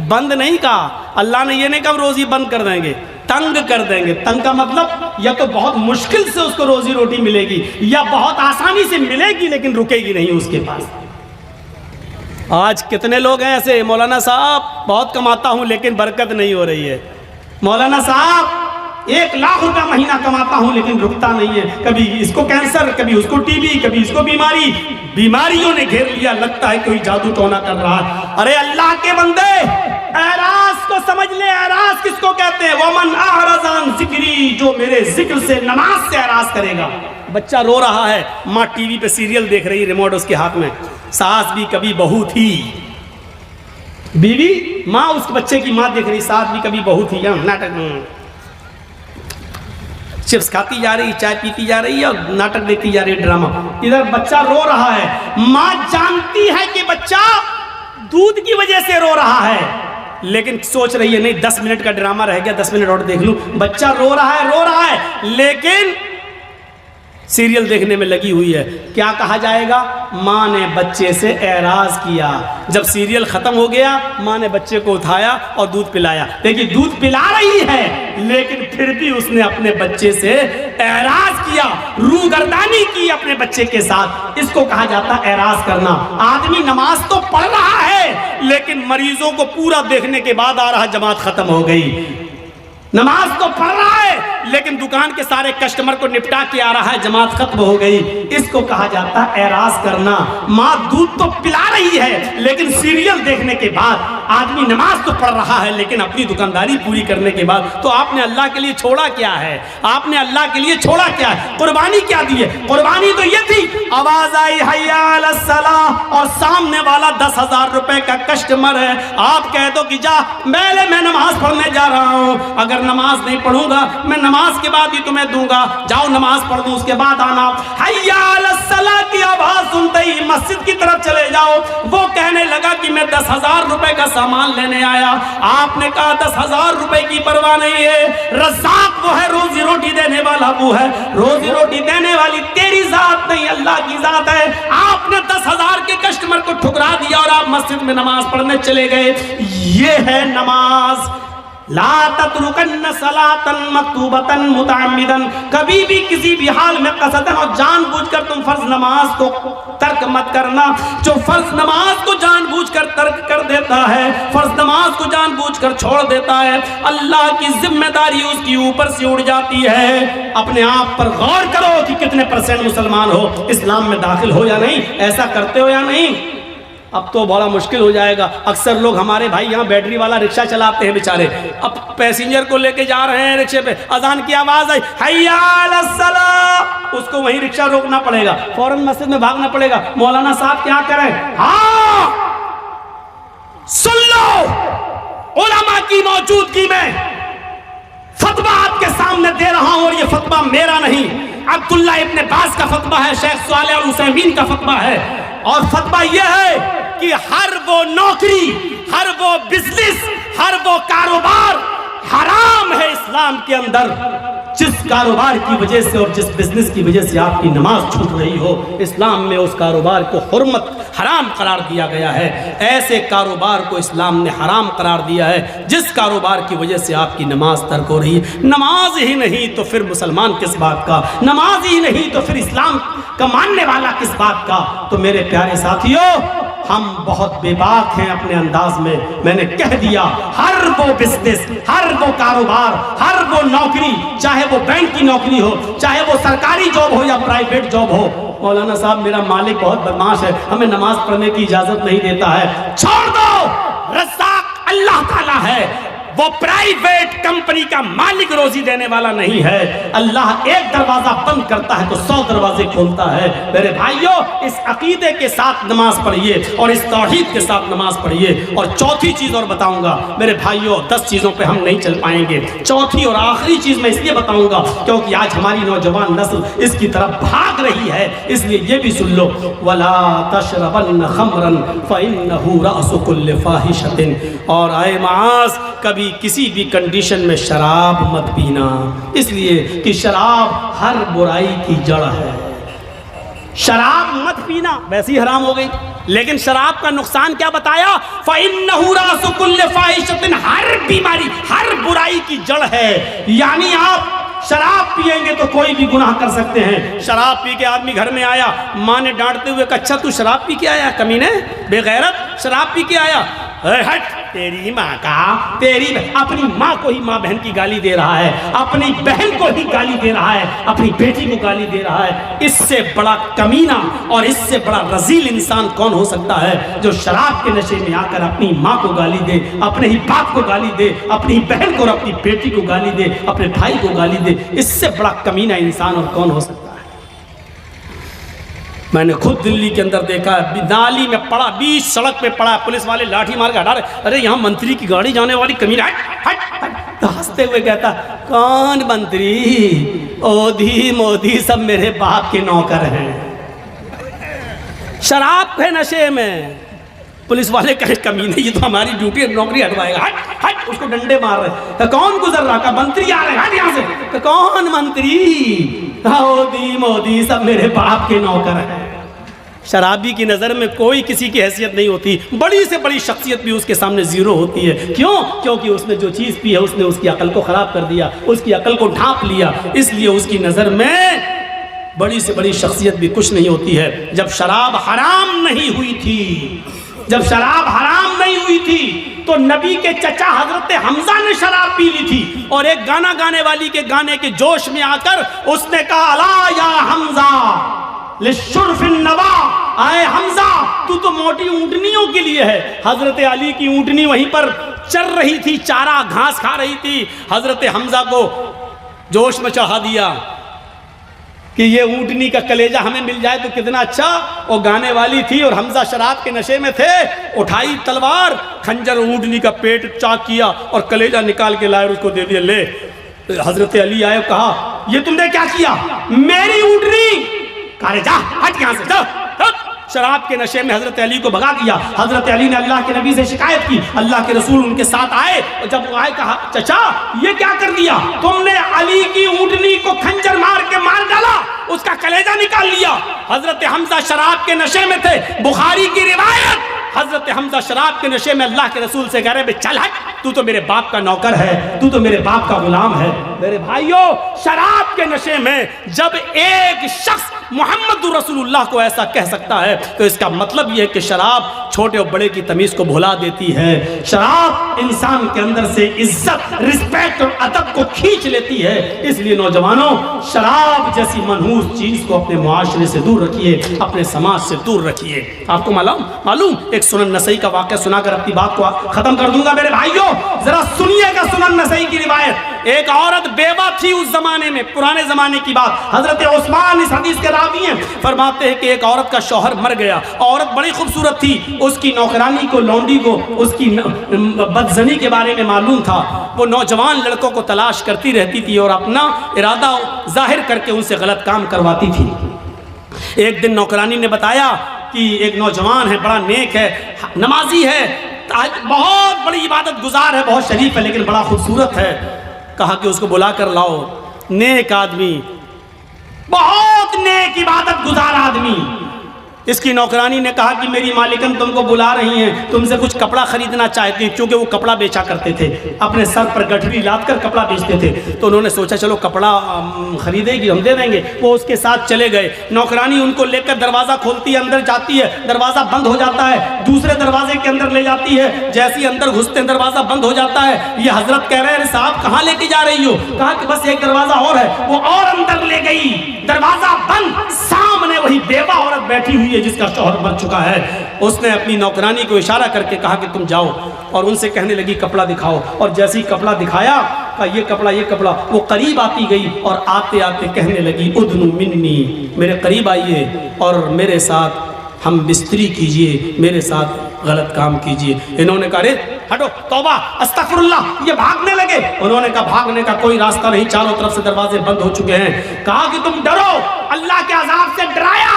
بند نہیں کہا اللہ نے، یہ نہیں کہا روزی بند کر دیں گے، تنگ کر دیں گے۔ تنگ کا مطلب یا تو بہت مشکل سے اس کو روزی روٹی ملے گی، یا بہت آسانی سے ملے گی لیکن رکے گی نہیں اس کے پاس۔ آج کتنے لوگ ہیں ایسے، مولانا صاحب بہت کماتا ہوں لیکن برکت نہیں ہو رہی ہے، مولانا صاحب 1 لاکھ روپیہ مہینہ کماتا ہوں لیکن رکتا نہیں ہے، کبھی اس کو کینسر، کبھی اس کو ٹی بی، کبھی اس کو بیماری، بیماریوں نے گھیر لیا، لگتا ہے کوئی جادو ٹونا کر رہا ہے۔ ارے اللہ کے بندے، اعراض کو سمجھ لے، اعراض کس کو کہتے ہیں؟ وَمَنْ أَعْرَضَ عَنْ ذِكْرِي، جو میرے ذکر سے، نماز سے اعراض کرے گا۔ بچہ رو رہا ہے، ماں ٹی وی پہ سیریل دیکھ رہی، ریموٹ اس کے ہاتھ میں، ساس بھی کبھی بہو تھی، بیوی ماں اس بچے کی ماں دیکھ رہی، ساس بھی کبھی بہو تھی، ناٹک، چپس کھاتی جا رہی، چائے پیتی جا رہی ہے اور ناٹک دیکھتی جا رہی ہے، ڈرامہ۔ ادھر بچہ رو رہا ہے، ماں جانتی ہے کہ بچہ دودھ کی وجہ سے رو رہا ہے، لیکن سوچ رہی ہے نہیں 10 منٹ کا ڈرامہ رہ گیا، 10 منٹ اور دیکھ لوں۔ بچہ رو رہا ہے لیکن سیریل دیکھنے میں لگی ہوئی ہے۔ کیا کہا جائے گا؟ ماں نے بچے سے اعراض کیا۔ جب سیریل ختم ہو گیا، ماں نے بچے کو اٹھایا اور دودھ پلایا۔ دیکھیے دودھ پلا رہی ہے لیکن پھر بھی اس نے اپنے بچے سے اعراض کیا، روگردانی کی اپنے بچے کے ساتھ۔ اس کو کہا جاتا ہے اعراض کرنا۔ آدمی نماز تو پڑھ رہا ہے لیکن مریضوں کو پورا دیکھنے کے بعد آ رہا جماعت ختم ہو گئی۔ نماز تو پڑھ رہا ہے لیکن دکان کے سارے کسٹمر کو نپٹا کے آ رہا ہے، جماعت ختم ہو گئی۔ اس کو کہا جاتا ہے اعراض کرنا۔ ماں دودھ تو پلا رہی ہے لیکن سیریل دیکھنے کے بعد، آدمی نماز تو پڑھ رہا ہے لیکن اپنی دکانداری پوری کرنے کے بعد، تو آپ نے اللہ کے لیے چھوڑا کیا ہے؟ آپ نے اللہ کے لیے چھوڑا کیا ہے؟ قربانی کیا دی ہے؟ قربانی تو یہ تھی، آواز آئی حی علی الصلاۃ اور سامنے والا 10,000 روپے کا کسٹمر ہے، آپ کہہ دو کہ جا میں نماز پڑھنے جا رہا ہوں، اگر نماز نہیں پڑھوں گا میں نماز کے بعد ہی تمہیں دوں گا، جاؤ نماز پڑھ دو اس کے بعد آنا۔ حی علی الصلاۃ کی آواز سنتے ہی مسجد کی طرف چلے جاؤ۔ وہ کہنے لگا کہ میں 10,000 روپے کا سامان لینے آیا۔ آپ نے کہا 10,000 روپے کی پرواہ نہیں ہے، رزاق وہ ہے، روزی روٹی دینے والا وہ ہے، روزی روٹی دینے والی تیری ذات نہیں اللہ کی ذات ہے۔ آپ نے 10,000 کے کسٹمر کو ٹھکرا دیا اور آپ مسجد میں نماز پڑھنے چلے گئے۔ یہ ہے نماز۔ لا تترکن صلاۃ مکتوبۃ متعمدا، کبھی بھی کسی بھی حال میں قصدن اور جان بوجھ کر تم فرض نماز کو ترک مت کرنا۔ جو فرض نماز کو جان بوجھ کر ترک کر دیتا ہے، فرض نماز کو جان بوجھ کر چھوڑ دیتا ہے، اللہ کی ذمہ داری اس کی اوپر سے اڑ جاتی ہے۔ اپنے آپ پر غور کرو کہ کتنے % مسلمان ہو، اسلام میں داخل ہو یا نہیں، ایسا کرتے ہو یا نہیں۔ اب تو بڑا مشکل ہو جائے گا۔ اکثر لوگ ہمارے بھائی یہاں بیٹری والا رکشہ چلاتے ہیں بیچارے، اب پیسنجر کو لے کے جا رہے ہیں رکشے پہ، اذان کی آواز آئی حی علی الصلاۃ، اس کو وہیں رکشہ روکنا پڑے گا، فوراً مسجد میں بھاگنا پڑے گا۔ مولانا صاحب کیا کریں؟ ہاں سن لو، علماء کی موجودگی میں فتویٰ آپ کے سامنے دے رہا ہوں، اور یہ فتویٰ میرا نہیں، عبداللہ ابن باز کا فتویٰ ہے، شیخ صالح العثیمین کا فتویٰ ہے، اور فتویٰ یہ ہے کہ ہر وہ نوکری، ہر وہ بزنس، ہر وہ کاروبار حرام ہے اسلام کے اندر جس کاروبار کی وجہ سے اور جس بزنس کی وجہ سے آپ کی نماز چھوٹ رہی ہو۔ اسلام میں اس کاروبار کو حرمت حرام قرار دیا گیا ہے۔ ایسے کاروبار کو اسلام نے حرام قرار دیا ہے جس کاروبار کی وجہ سے آپ کی نماز ترک ہو رہی ہے۔ نماز ہی نہیں تو پھر مسلمان کس بات کا، نماز ہی نہیں تو پھر اسلام کا ماننے والا کس بات کا۔ تو میرے پیارے ساتھیوں، ہم بہت بے باک ہیں اپنے انداز میں نے کہہ دیا، ہر وہ بزنس، ہر وہ کاروبار، ہر وہ نوکری، چاہے وہ بینک کی نوکری ہو، چاہے وہ سرکاری جاب ہو یا پرائیویٹ جاب ہو، مولانا صاحب میرا مالک بہت بدماش ہے، ہمیں نماز پڑھنے کی اجازت نہیں دیتا ہے، چھوڑ دو، رزاق اللہ تعالیٰ ہے، وہ پرائیویٹ کمپنی کا مالک روزی دینے والا نہیں ہے. اللہ ایک دروازہ بند کرتا ہے تو 100 دروازے کھولتا ہے. میرے بھائیوں اس عقیدے کے ساتھ نماز پڑھیے اور اس توحید کے ساتھ نماز پڑھیے. اور چوتھی چیز اور بتاؤں گا میرے بھائیوں، 10 چیزوں پہ ہم نہیں چل پائیں گے. چوتھی اور آخری چیز میں اس لیے بتاؤں گا کیونکہ آج ہماری نوجوان نسل اس کی طرف بھاگ رہی ہے، اس لیے یہ بھی سن لو. وَلَا تَشْرَبَنَّ خَمْرًا فَإِنَّهُ رَأْسُ كُلِّ فَاحِشَةٍ. اور اے معاذ، کبھی کسی بھی کنڈیشن میں شراب مت پینا، اس لیے کہ شراب ہر برائی کی جڑ ہے. شراب مت پینا ویسے ہی حرام ہو گئی، لیکن شراب کا نقصان کیا بتایا؟ فَإِنَّهُ رَأْسُ كُلِّ فَاحِشَةٍ. ہر بیماری، ہر برائی کی جڑ ہے. یعنی آپ شراب پیئیں گے تو کوئی بھی گناہ کر سکتے ہیں. شراب پی کے آدمی گھر میں آیا، ماں نے ڈانٹتے ہوئے کہا اچھا تو شراب پی کے آیا کمینے، بے غیرت، شراب پی کے آیا. ہٹ، تیری ماں کا، تیری اپنی ماں کو ہی ماں بہن کی گالی دے رہا ہے، اپنی بہن کو ہی گالی دے رہا ہے، اپنی بیٹی کو گالی دے رہا ہے. اس سے بڑا کمینہ اور اس سے بڑا رذیل انسان کون ہو سکتا ہے جو شراب کے نشے میں آ کر اپنی ماں کو گالی دے، اپنے ہی باپ کو گالی دے، اپنی بہن کو اور اپنی بیٹی کو گالی دے، اپنے بھائی کو گالی دے. اس سے بڑا کمینہ انسان اور کون ہو سکتا ہے؟ میں نے خود دلی کے اندر دیکھا ہے، نالی میں پڑا، بیچ سڑک پہ پڑا، پولیس والے لاٹھی مار کے ہٹا رہے. ارے یہاں منتری کی گاڑی جانے والی کمینہ، ہٹ ہٹ ہٹ. تو ہنستے ہوئے کہتا کون منتری؟ اودھی مودی سب میرے باپ کے نوکر ہیں. شراب کے نشے میں پولیس والے کہے کمینے یہ تو ہماری ڈیوٹی ہے، نوکری ہٹوائے گا. ہٹ ہٹ، اس کو ڈنڈے مار رہے. کون گزر رہا؟ کہ منتری آ رہے ہیں، ہٹ یہاں سے. کون منتری؟ مودی مودی سب میرے باپ کے نوکر ہیں. شرابی کی نظر میں کوئی کسی کی حیثیت نہیں ہوتی، بڑی سے بڑی شخصیت بھی اس کے سامنے زیرو ہوتی ہے. کیوں؟ کیونکہ اس نے جو چیز پی ہے اس نے اس کی عقل کو خراب کر دیا، اس کی عقل کو ڈھانپ لیا، اس لیے اس کی نظر میں بڑی سے بڑی شخصیت بھی کچھ نہیں ہوتی ہے. جب شراب حرام نہیں ہوئی تھی، جب شراب حرام نہیں ہوئی تھی تو نبی کے چچا حضرت حمزہ نے شراب پی لی تھی، اور ایک گانا گانے والی کے گانے کے جوش میں آ کر اس نے کہا الا یا حمزہ للشرف النوا. آئے حمزہ تو موٹی اونٹنیوں کے لیے ہے. حضرت علی کی اونٹنی وہیں پر چر رہی تھی، چارہ گھاس کھا رہی تھی. حضرت حمزہ کو جوش میں چڑھا دیا کہ یہ اونٹنی کا کلیجہ ہمیں مل جائے تو کتنا اچھا. وہ گانے والی تھی اور حمزہ شراب کے نشے میں تھے. اٹھائی تلوار، کھنجر اونٹنی کا پیٹ چاک کیا اور کلیجہ نکال کے لائے اور اس کو دے دیا. لے. حضرت علی آئے اور کہا یہ تم نے کیا کیا؟ میری اونٹنی. کہا جا ہٹ یہاں سے، جا. شراب کے نشے میں حضرت علی کو بھگا دیا. حضرت علی نے اللہ کے نبی سے شکایت کی، اللہ کے رسول ان کے ساتھ آئے، اور جب وہ آئے کہا چچا یہ کیا کر دیا؟ تم نے علی کی اونٹنی کو کھنجر مار کے مار ڈالا، اس کا کلیجہ نکال لیا. حضرت حمزہ شراب کے نشے میں تھے. بخاری کی روایت، حضرت حمزہ شراب کے نشے میں اللہ کے رسول سے کہہ رہے چل ہٹ، تو تو میرے باپ کا نوکر ہے، تو تو میرے باپ کا غلام ہے. میرے بھائیوں، شراب کے نشے میں جب ایک شخص محمد رسول اللہ کو ایسا کہہ سکتا ہے تو اس کا مطلب یہ ہے کہ شراب چھوٹے اور بڑے کی تمیز کو بھلا دیتی ہے. شراب انسان کے اندر سے عزت، رسپیکٹ اور ادب کو کھینچ لیتی ہے. اس لیے نوجوانوں، شراب جیسی منحوس چیز کو اپنے معاشرے سے دور رکھیے، اپنے سماج سے دور رکھیے. آپ کو معلوم ایک سنن نسائی کا واقعہ سنا کر اپنی بات کو ختم کر دوں گا. میرے بھائیوں ذرا سنیے گا سنن نسائی کی روایت. ایک عورت بیوہ تھی اس زمانے میں، پرانے زمانے کی بات. حضرت عثمان اس حدیث کے راوی ہیں، فرماتے ہیں کہ ایک عورت کا شوہر مر گیا. عورت بڑی خوبصورت تھی، اس کی نوکرانی کو، لونڈی کو اس کی بدزنی کے بارے میں معلوم تھا. وہ نوجوان لڑکوں کو تلاش کرتی رہتی تھی اور اپنا ارادہ ظاہر کر کے ان سے غلط کام کرواتی تھی. ایک دن نوکرانی نے بتایا کہ ایک نوجوان ہے، بڑا نیک ہے، نمازی ہے، بہت بڑی عبادت گزار ہے، بہت شریف ہے، لیکن بڑا خوبصورت ہے. کہا کہ اس کو بلا کر لاؤ. نیک آدمی، بہت نیک عبادت گزار آدمی. اس کی نوکرانی نے کہا کہ میری مالکن تم کو بلا رہی ہیں، تم سے کچھ کپڑا خریدنا چاہتی ہیں، کیونکہ وہ کپڑا بیچا کرتے تھے، اپنے سر پر گٹھری لاد کر کپڑا بیچتے تھے. تو انہوں نے سوچا چلو کپڑا خریدے گی، ہم دے دیں گے. وہ اس کے ساتھ چلے گئے. نوکرانی ان کو لے کر دروازہ کھولتی ہے، اندر جاتی ہے، دروازہ بند ہو جاتا ہے، دوسرے دروازے کے اندر لے جاتی ہے. جیسے ہی اندر گھستے ہیں دروازہ بند ہو جاتا ہے. یہ حضرت کہہ رہے ہیں صاحب کہاں لے کے جا رہی ہو؟ کہا کہ بس ایک دروازہ اور ہے. وہ اور اندر لے گئی، دروازہ بند، سامنے وہی بیوہ عورت بیٹھی بیٹھی ہوئی ہے جس کا شوہر مر چکا ہے. اس نے اپنی نوکرانی کو اشارہ کر کے کہا کہ تم جاؤ، اور ان سے کہنے لگی کپڑا دکھاؤ. اور جیسے ہی کپڑا دکھایا کہا یہ کپڑا، وہ قریب آتی گئی اور آتے آتے کہنے لگی ادنو منی، میرے قریب آئیے اور میرے ساتھ ہم بستری کیجئے، میرے ساتھ غلط کام کیجئے. انہوں نے کہا رے ہٹو، توبہ استغفر اللہ. یہ بھاگنے لگے. انہوں نے کہا بھاگنے کا کوئی راستہ نہیں، چاروں طرف سے دروازے بند ہو چکے ہیں. کہا کہ تم ڈرو، اللہ کے عذاب سے ڈرایا،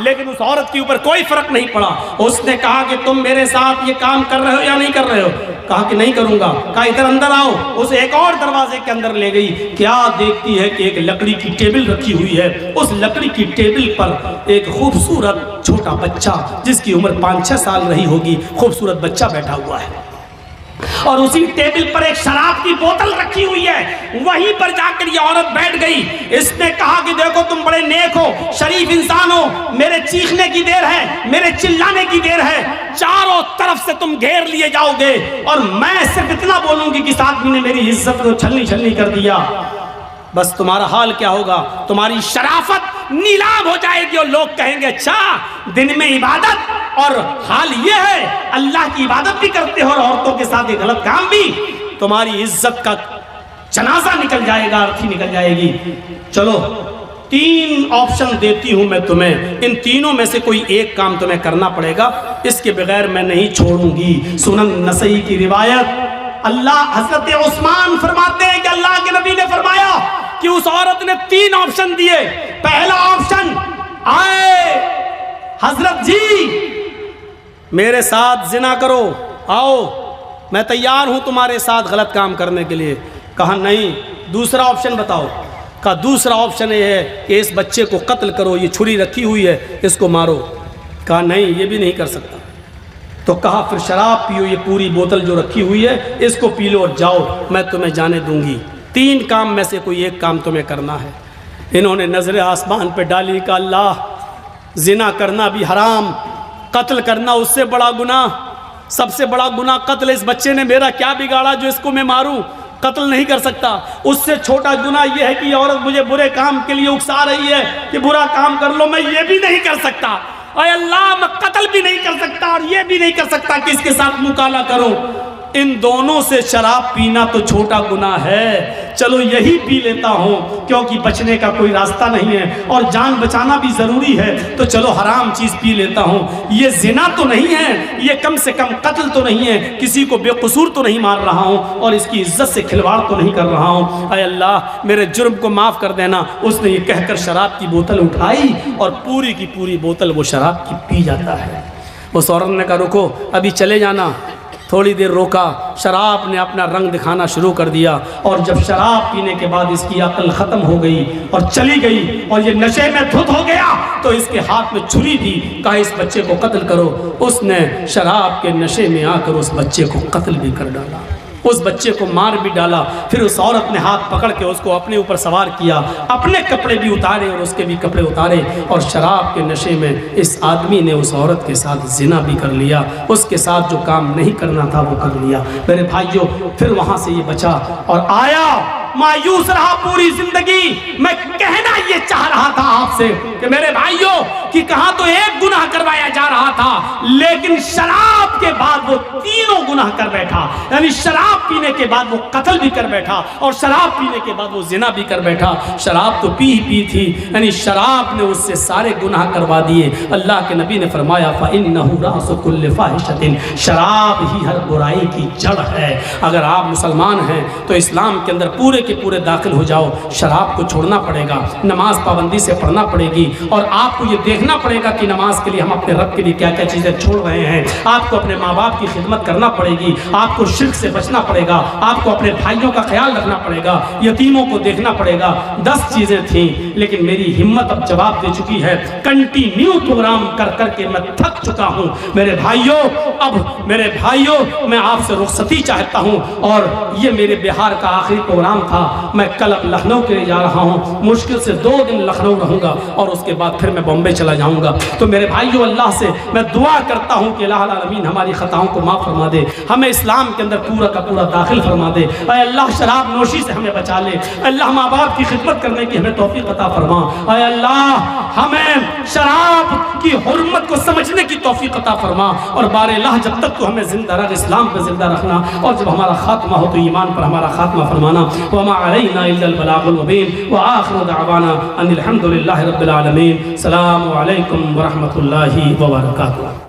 لیکن اس عورت کے اوپر کوئی فرق نہیں پڑا. اس نے کہا کہ تم میرے ساتھ یہ کام کر رہے ہو یا نہیں کر رہے ہو؟ کہا کہ نہیں کروں گا. کہا ادھر اندر آؤ. اسے ایک اور دروازے کے اندر لے گئی. کیا دیکھتی ہے کہ ایک لکڑی کی ٹیبل رکھی ہوئی ہے. اس لکڑی کی ٹیبل پر ایک خوبصورت چھوٹا بچہ جس کی عمر 5-6 سال رہی ہوگی، خوبصورت بچہ بیٹھا ہوا ہے، اور اسی ٹیبل پر ایک شراب کی بوتل رکھی ہوئی ہے. وہیں پر جا کر یہ عورت بیٹھ گئی. اس نے کہا کہ دیکھو تم بڑے نیک ہو، شریف انسان ہو، میرے چیخنے کی دیر ہے، میرے چلانے کی دیر ہے، چاروں طرف سے تم گھیر لیے جاؤ گے، اور میں صرف اتنا بولوں گی کہ اس آدمی نے میری عزت کو چھلنی کر دیا. بس تمہارا حال کیا ہوگا؟ تمہاری شرافت نیلام ہو جائے گی، اور لوگ کہیں گے اچھا دن میں عبادت اور حال یہ ہے، اللہ کی عبادت بھی کرتے ہو اور عورتوں کے ساتھ یہ غلط کام بھی. تمہاری عزت کا جنازہ نکل جائے گا، ارتھی نکل جائے گی. چلو 3 آپشن دیتی ہوں میں تمہیں، ان تینوں میں سے کوئی ایک کام تمہیں کرنا پڑے گا، اس کے بغیر میں نہیں چھوڑوں گی. سنن نسائی کی روایت. اللہ حضرت عثمان فرماتے ہیں کہ اللہ کے نبی نے فرمایا کہ اس عورت نے 3 آپشن دیے. پہلا آپشن، آئے حضرت جی میرے ساتھ زنا کرو، آؤ میں تیار ہوں تمہارے ساتھ غلط کام کرنے کے لیے. کہا نہیں. دوسرا آپشن بتاؤ. کہا دوسرا آپشن یہ ہے کہ اس بچے کو قتل کرو، یہ چھری رکھی ہوئی ہے اس کو مارو. کہا نہیں یہ بھی نہیں کر سکتا. تو کہا پھر شراب پیو، یہ پوری بوتل جو رکھی ہوئی ہے اس کو پی لو اور جاؤ، میں تمہیں جانے دوں گی. 3 کام میں سے کوئی ایک کام تمہیں کرنا ہے. انہوں نے نظر آسمان پہ ڈالی. کہ اللہ، زنا کرنا بھی حرام، قتل کرنا اس سے بڑا گناہ، سب سے بڑا گناہ قتل. اس بچے نے میرا کیا بگاڑا جو اس کو میں ماروں؟ قتل نہیں کر سکتا. اس سے چھوٹا گناہ یہ ہے کہ یہ عورت مجھے برے کام کے لیے اکسا رہی ہے کہ برا کام کر لو، میں یہ بھی نہیں کر سکتا. اے اللہ، میں قتل بھی نہیں کر سکتا اور یہ بھی نہیں کر سکتا کہ اس کے ساتھ مکالمہ کروں. ان دونوں سے شراب پینا تو چھوٹا گناہ ہے، چلو یہی پی لیتا ہوں کیونکہ بچنے کا کوئی راستہ نہیں ہے اور جان بچانا بھی ضروری ہے، تو چلو حرام چیز پی لیتا ہوں. یہ زنا تو نہیں ہے، یہ کم سے کم قتل تو نہیں ہے، کسی کو بے قصور تو نہیں مار رہا ہوں اور اس کی عزت سے کھلواڑ تو نہیں کر رہا ہوں. اے اللہ میرے جرم کو معاف کر دینا. اس نے یہ کہہ کر شراب کی بوتل اٹھائی اور پوری کی پوری بوتل وہ شراب کی پی جاتا ہے. اس عورت نے کہا رکو، ابھی چلے جانا. تھوڑی دیر روکا، شراب نے اپنا رنگ دکھانا شروع کر دیا، اور جب شراب پینے کے بعد اس کی عقل ختم ہو گئی اور چلی گئی اور یہ نشے میں دھت ہو گیا تو اس کے ہاتھ میں چھری تھی. کہا اس بچے کو قتل کرو. اس نے شراب کے نشے میں آ کر اس بچے کو قتل بھی کر ڈالا، اس بچے کو مار بھی ڈالا. پھر اس عورت نے ہاتھ پکڑ کے اس کو اپنے اوپر سوار کیا، اپنے کپڑے بھی اتارے اور اس کے بھی کپڑے اتارے، اور شراب کے نشے میں اس آدمی نے اس عورت کے ساتھ زنا بھی کر لیا. اس کے ساتھ جو کام نہیں کرنا تھا وہ کر لیا. میرے بھائیوں، پھر وہاں سے یہ بچا اور آیا، مایوس رہا پوری زندگی. میں کہنا یہ چاہ رہا تھا آپ سے کہ میرے بھائیوں کہ کہاں تو ایک گناہ کروایا جا رہا تھا، لیکن شراب کے بعد وہ 3 گناہ کر بیٹھا. یعنی شراب پینے کے بعد وہ قتل بھی کر بیٹھا اور شراب پینے کے بعد وہ زنا بھی کر بیٹھا. شراب تو پی تھی، یعنی شراب نے اس سے سارے گناہ کروا دیے. اللہ کے نبی نے فرمایا فَإِنَّهُ رَأْسُ كُلِّ فَاحِشَةٍ، شراب ہی ہر برائی کی جڑ ہے. اگر آپ مسلمان ہیں تو اسلام کے اندر پورے کے پورے داخل ہو جاؤ. شراب کو چھوڑنا پڑے گا، نماز پابندی سے پڑھنا پڑے گی، اور آپ کو یہ دیکھنا پڑے گا کہ نماز کے لیے ہم اپنے رب کے لیے کیا کیا چیزیں چھوڑ رہے ہیں. آپ کو اپنے ماں باپ کی خدمت کرنا پڑے گی، آپ کو شرک سے بچنا پڑے گا، آپ کو اپنے بھائیوں کا خیال رکھنا پڑے گا، یتیموں کو دیکھنا پڑے گا. 10 چیزیں تھیں، لیکن میری ہمت اب جواب دے چکی ہے. کنٹینیو پروگرام کر کر کے میں تھک چکا ہوں. میرے بھائیوں، اب میرے بھائیوں میں آپ سے رخصتی چاہتا ہوں، اور یہ میرے بہار کا آخری پروگرام تھا. میں کل اب لکھنؤ کے لیے جا رہا ہوں، مشکل سے 2 دن لکھنؤ رہوں گا. اور اس کے بعد پھر میں بامبے چلا جاؤں گا۔ تو میرے بھائیو، اللہ سے میں دعا کرتا ہوں کہ الہ العالمین ہماری خطاؤں کو معاف فرما دے، ہمیں اسلام کے اندر پورا کا پورا داخل فرما دے۔ اے اللہ شراب نوشی سے ہمیں بچا لے، اللہ ماں باپ کی خدمت کرنے کی ہمیں توفیق عطا فرما۔ اے اللہ ہمیں شراب کی حرمت کو سمجھنے کی توفیق عطا فرما، اور بار اللہ جب تک تو ہمیں زندہ رکھ، اسلام پہ زندہ رکھنا، اور جب ہمارا خاتمہ ہو تو ایمان پر ہمارا خاتمہ فرمانا۔ وما علینا الا البلاغ المبین، وآخر دعوانا ان الحمد للہ رب العالمین۔ السلام علیکم ورحمۃ اللہ وبرکاتہ۔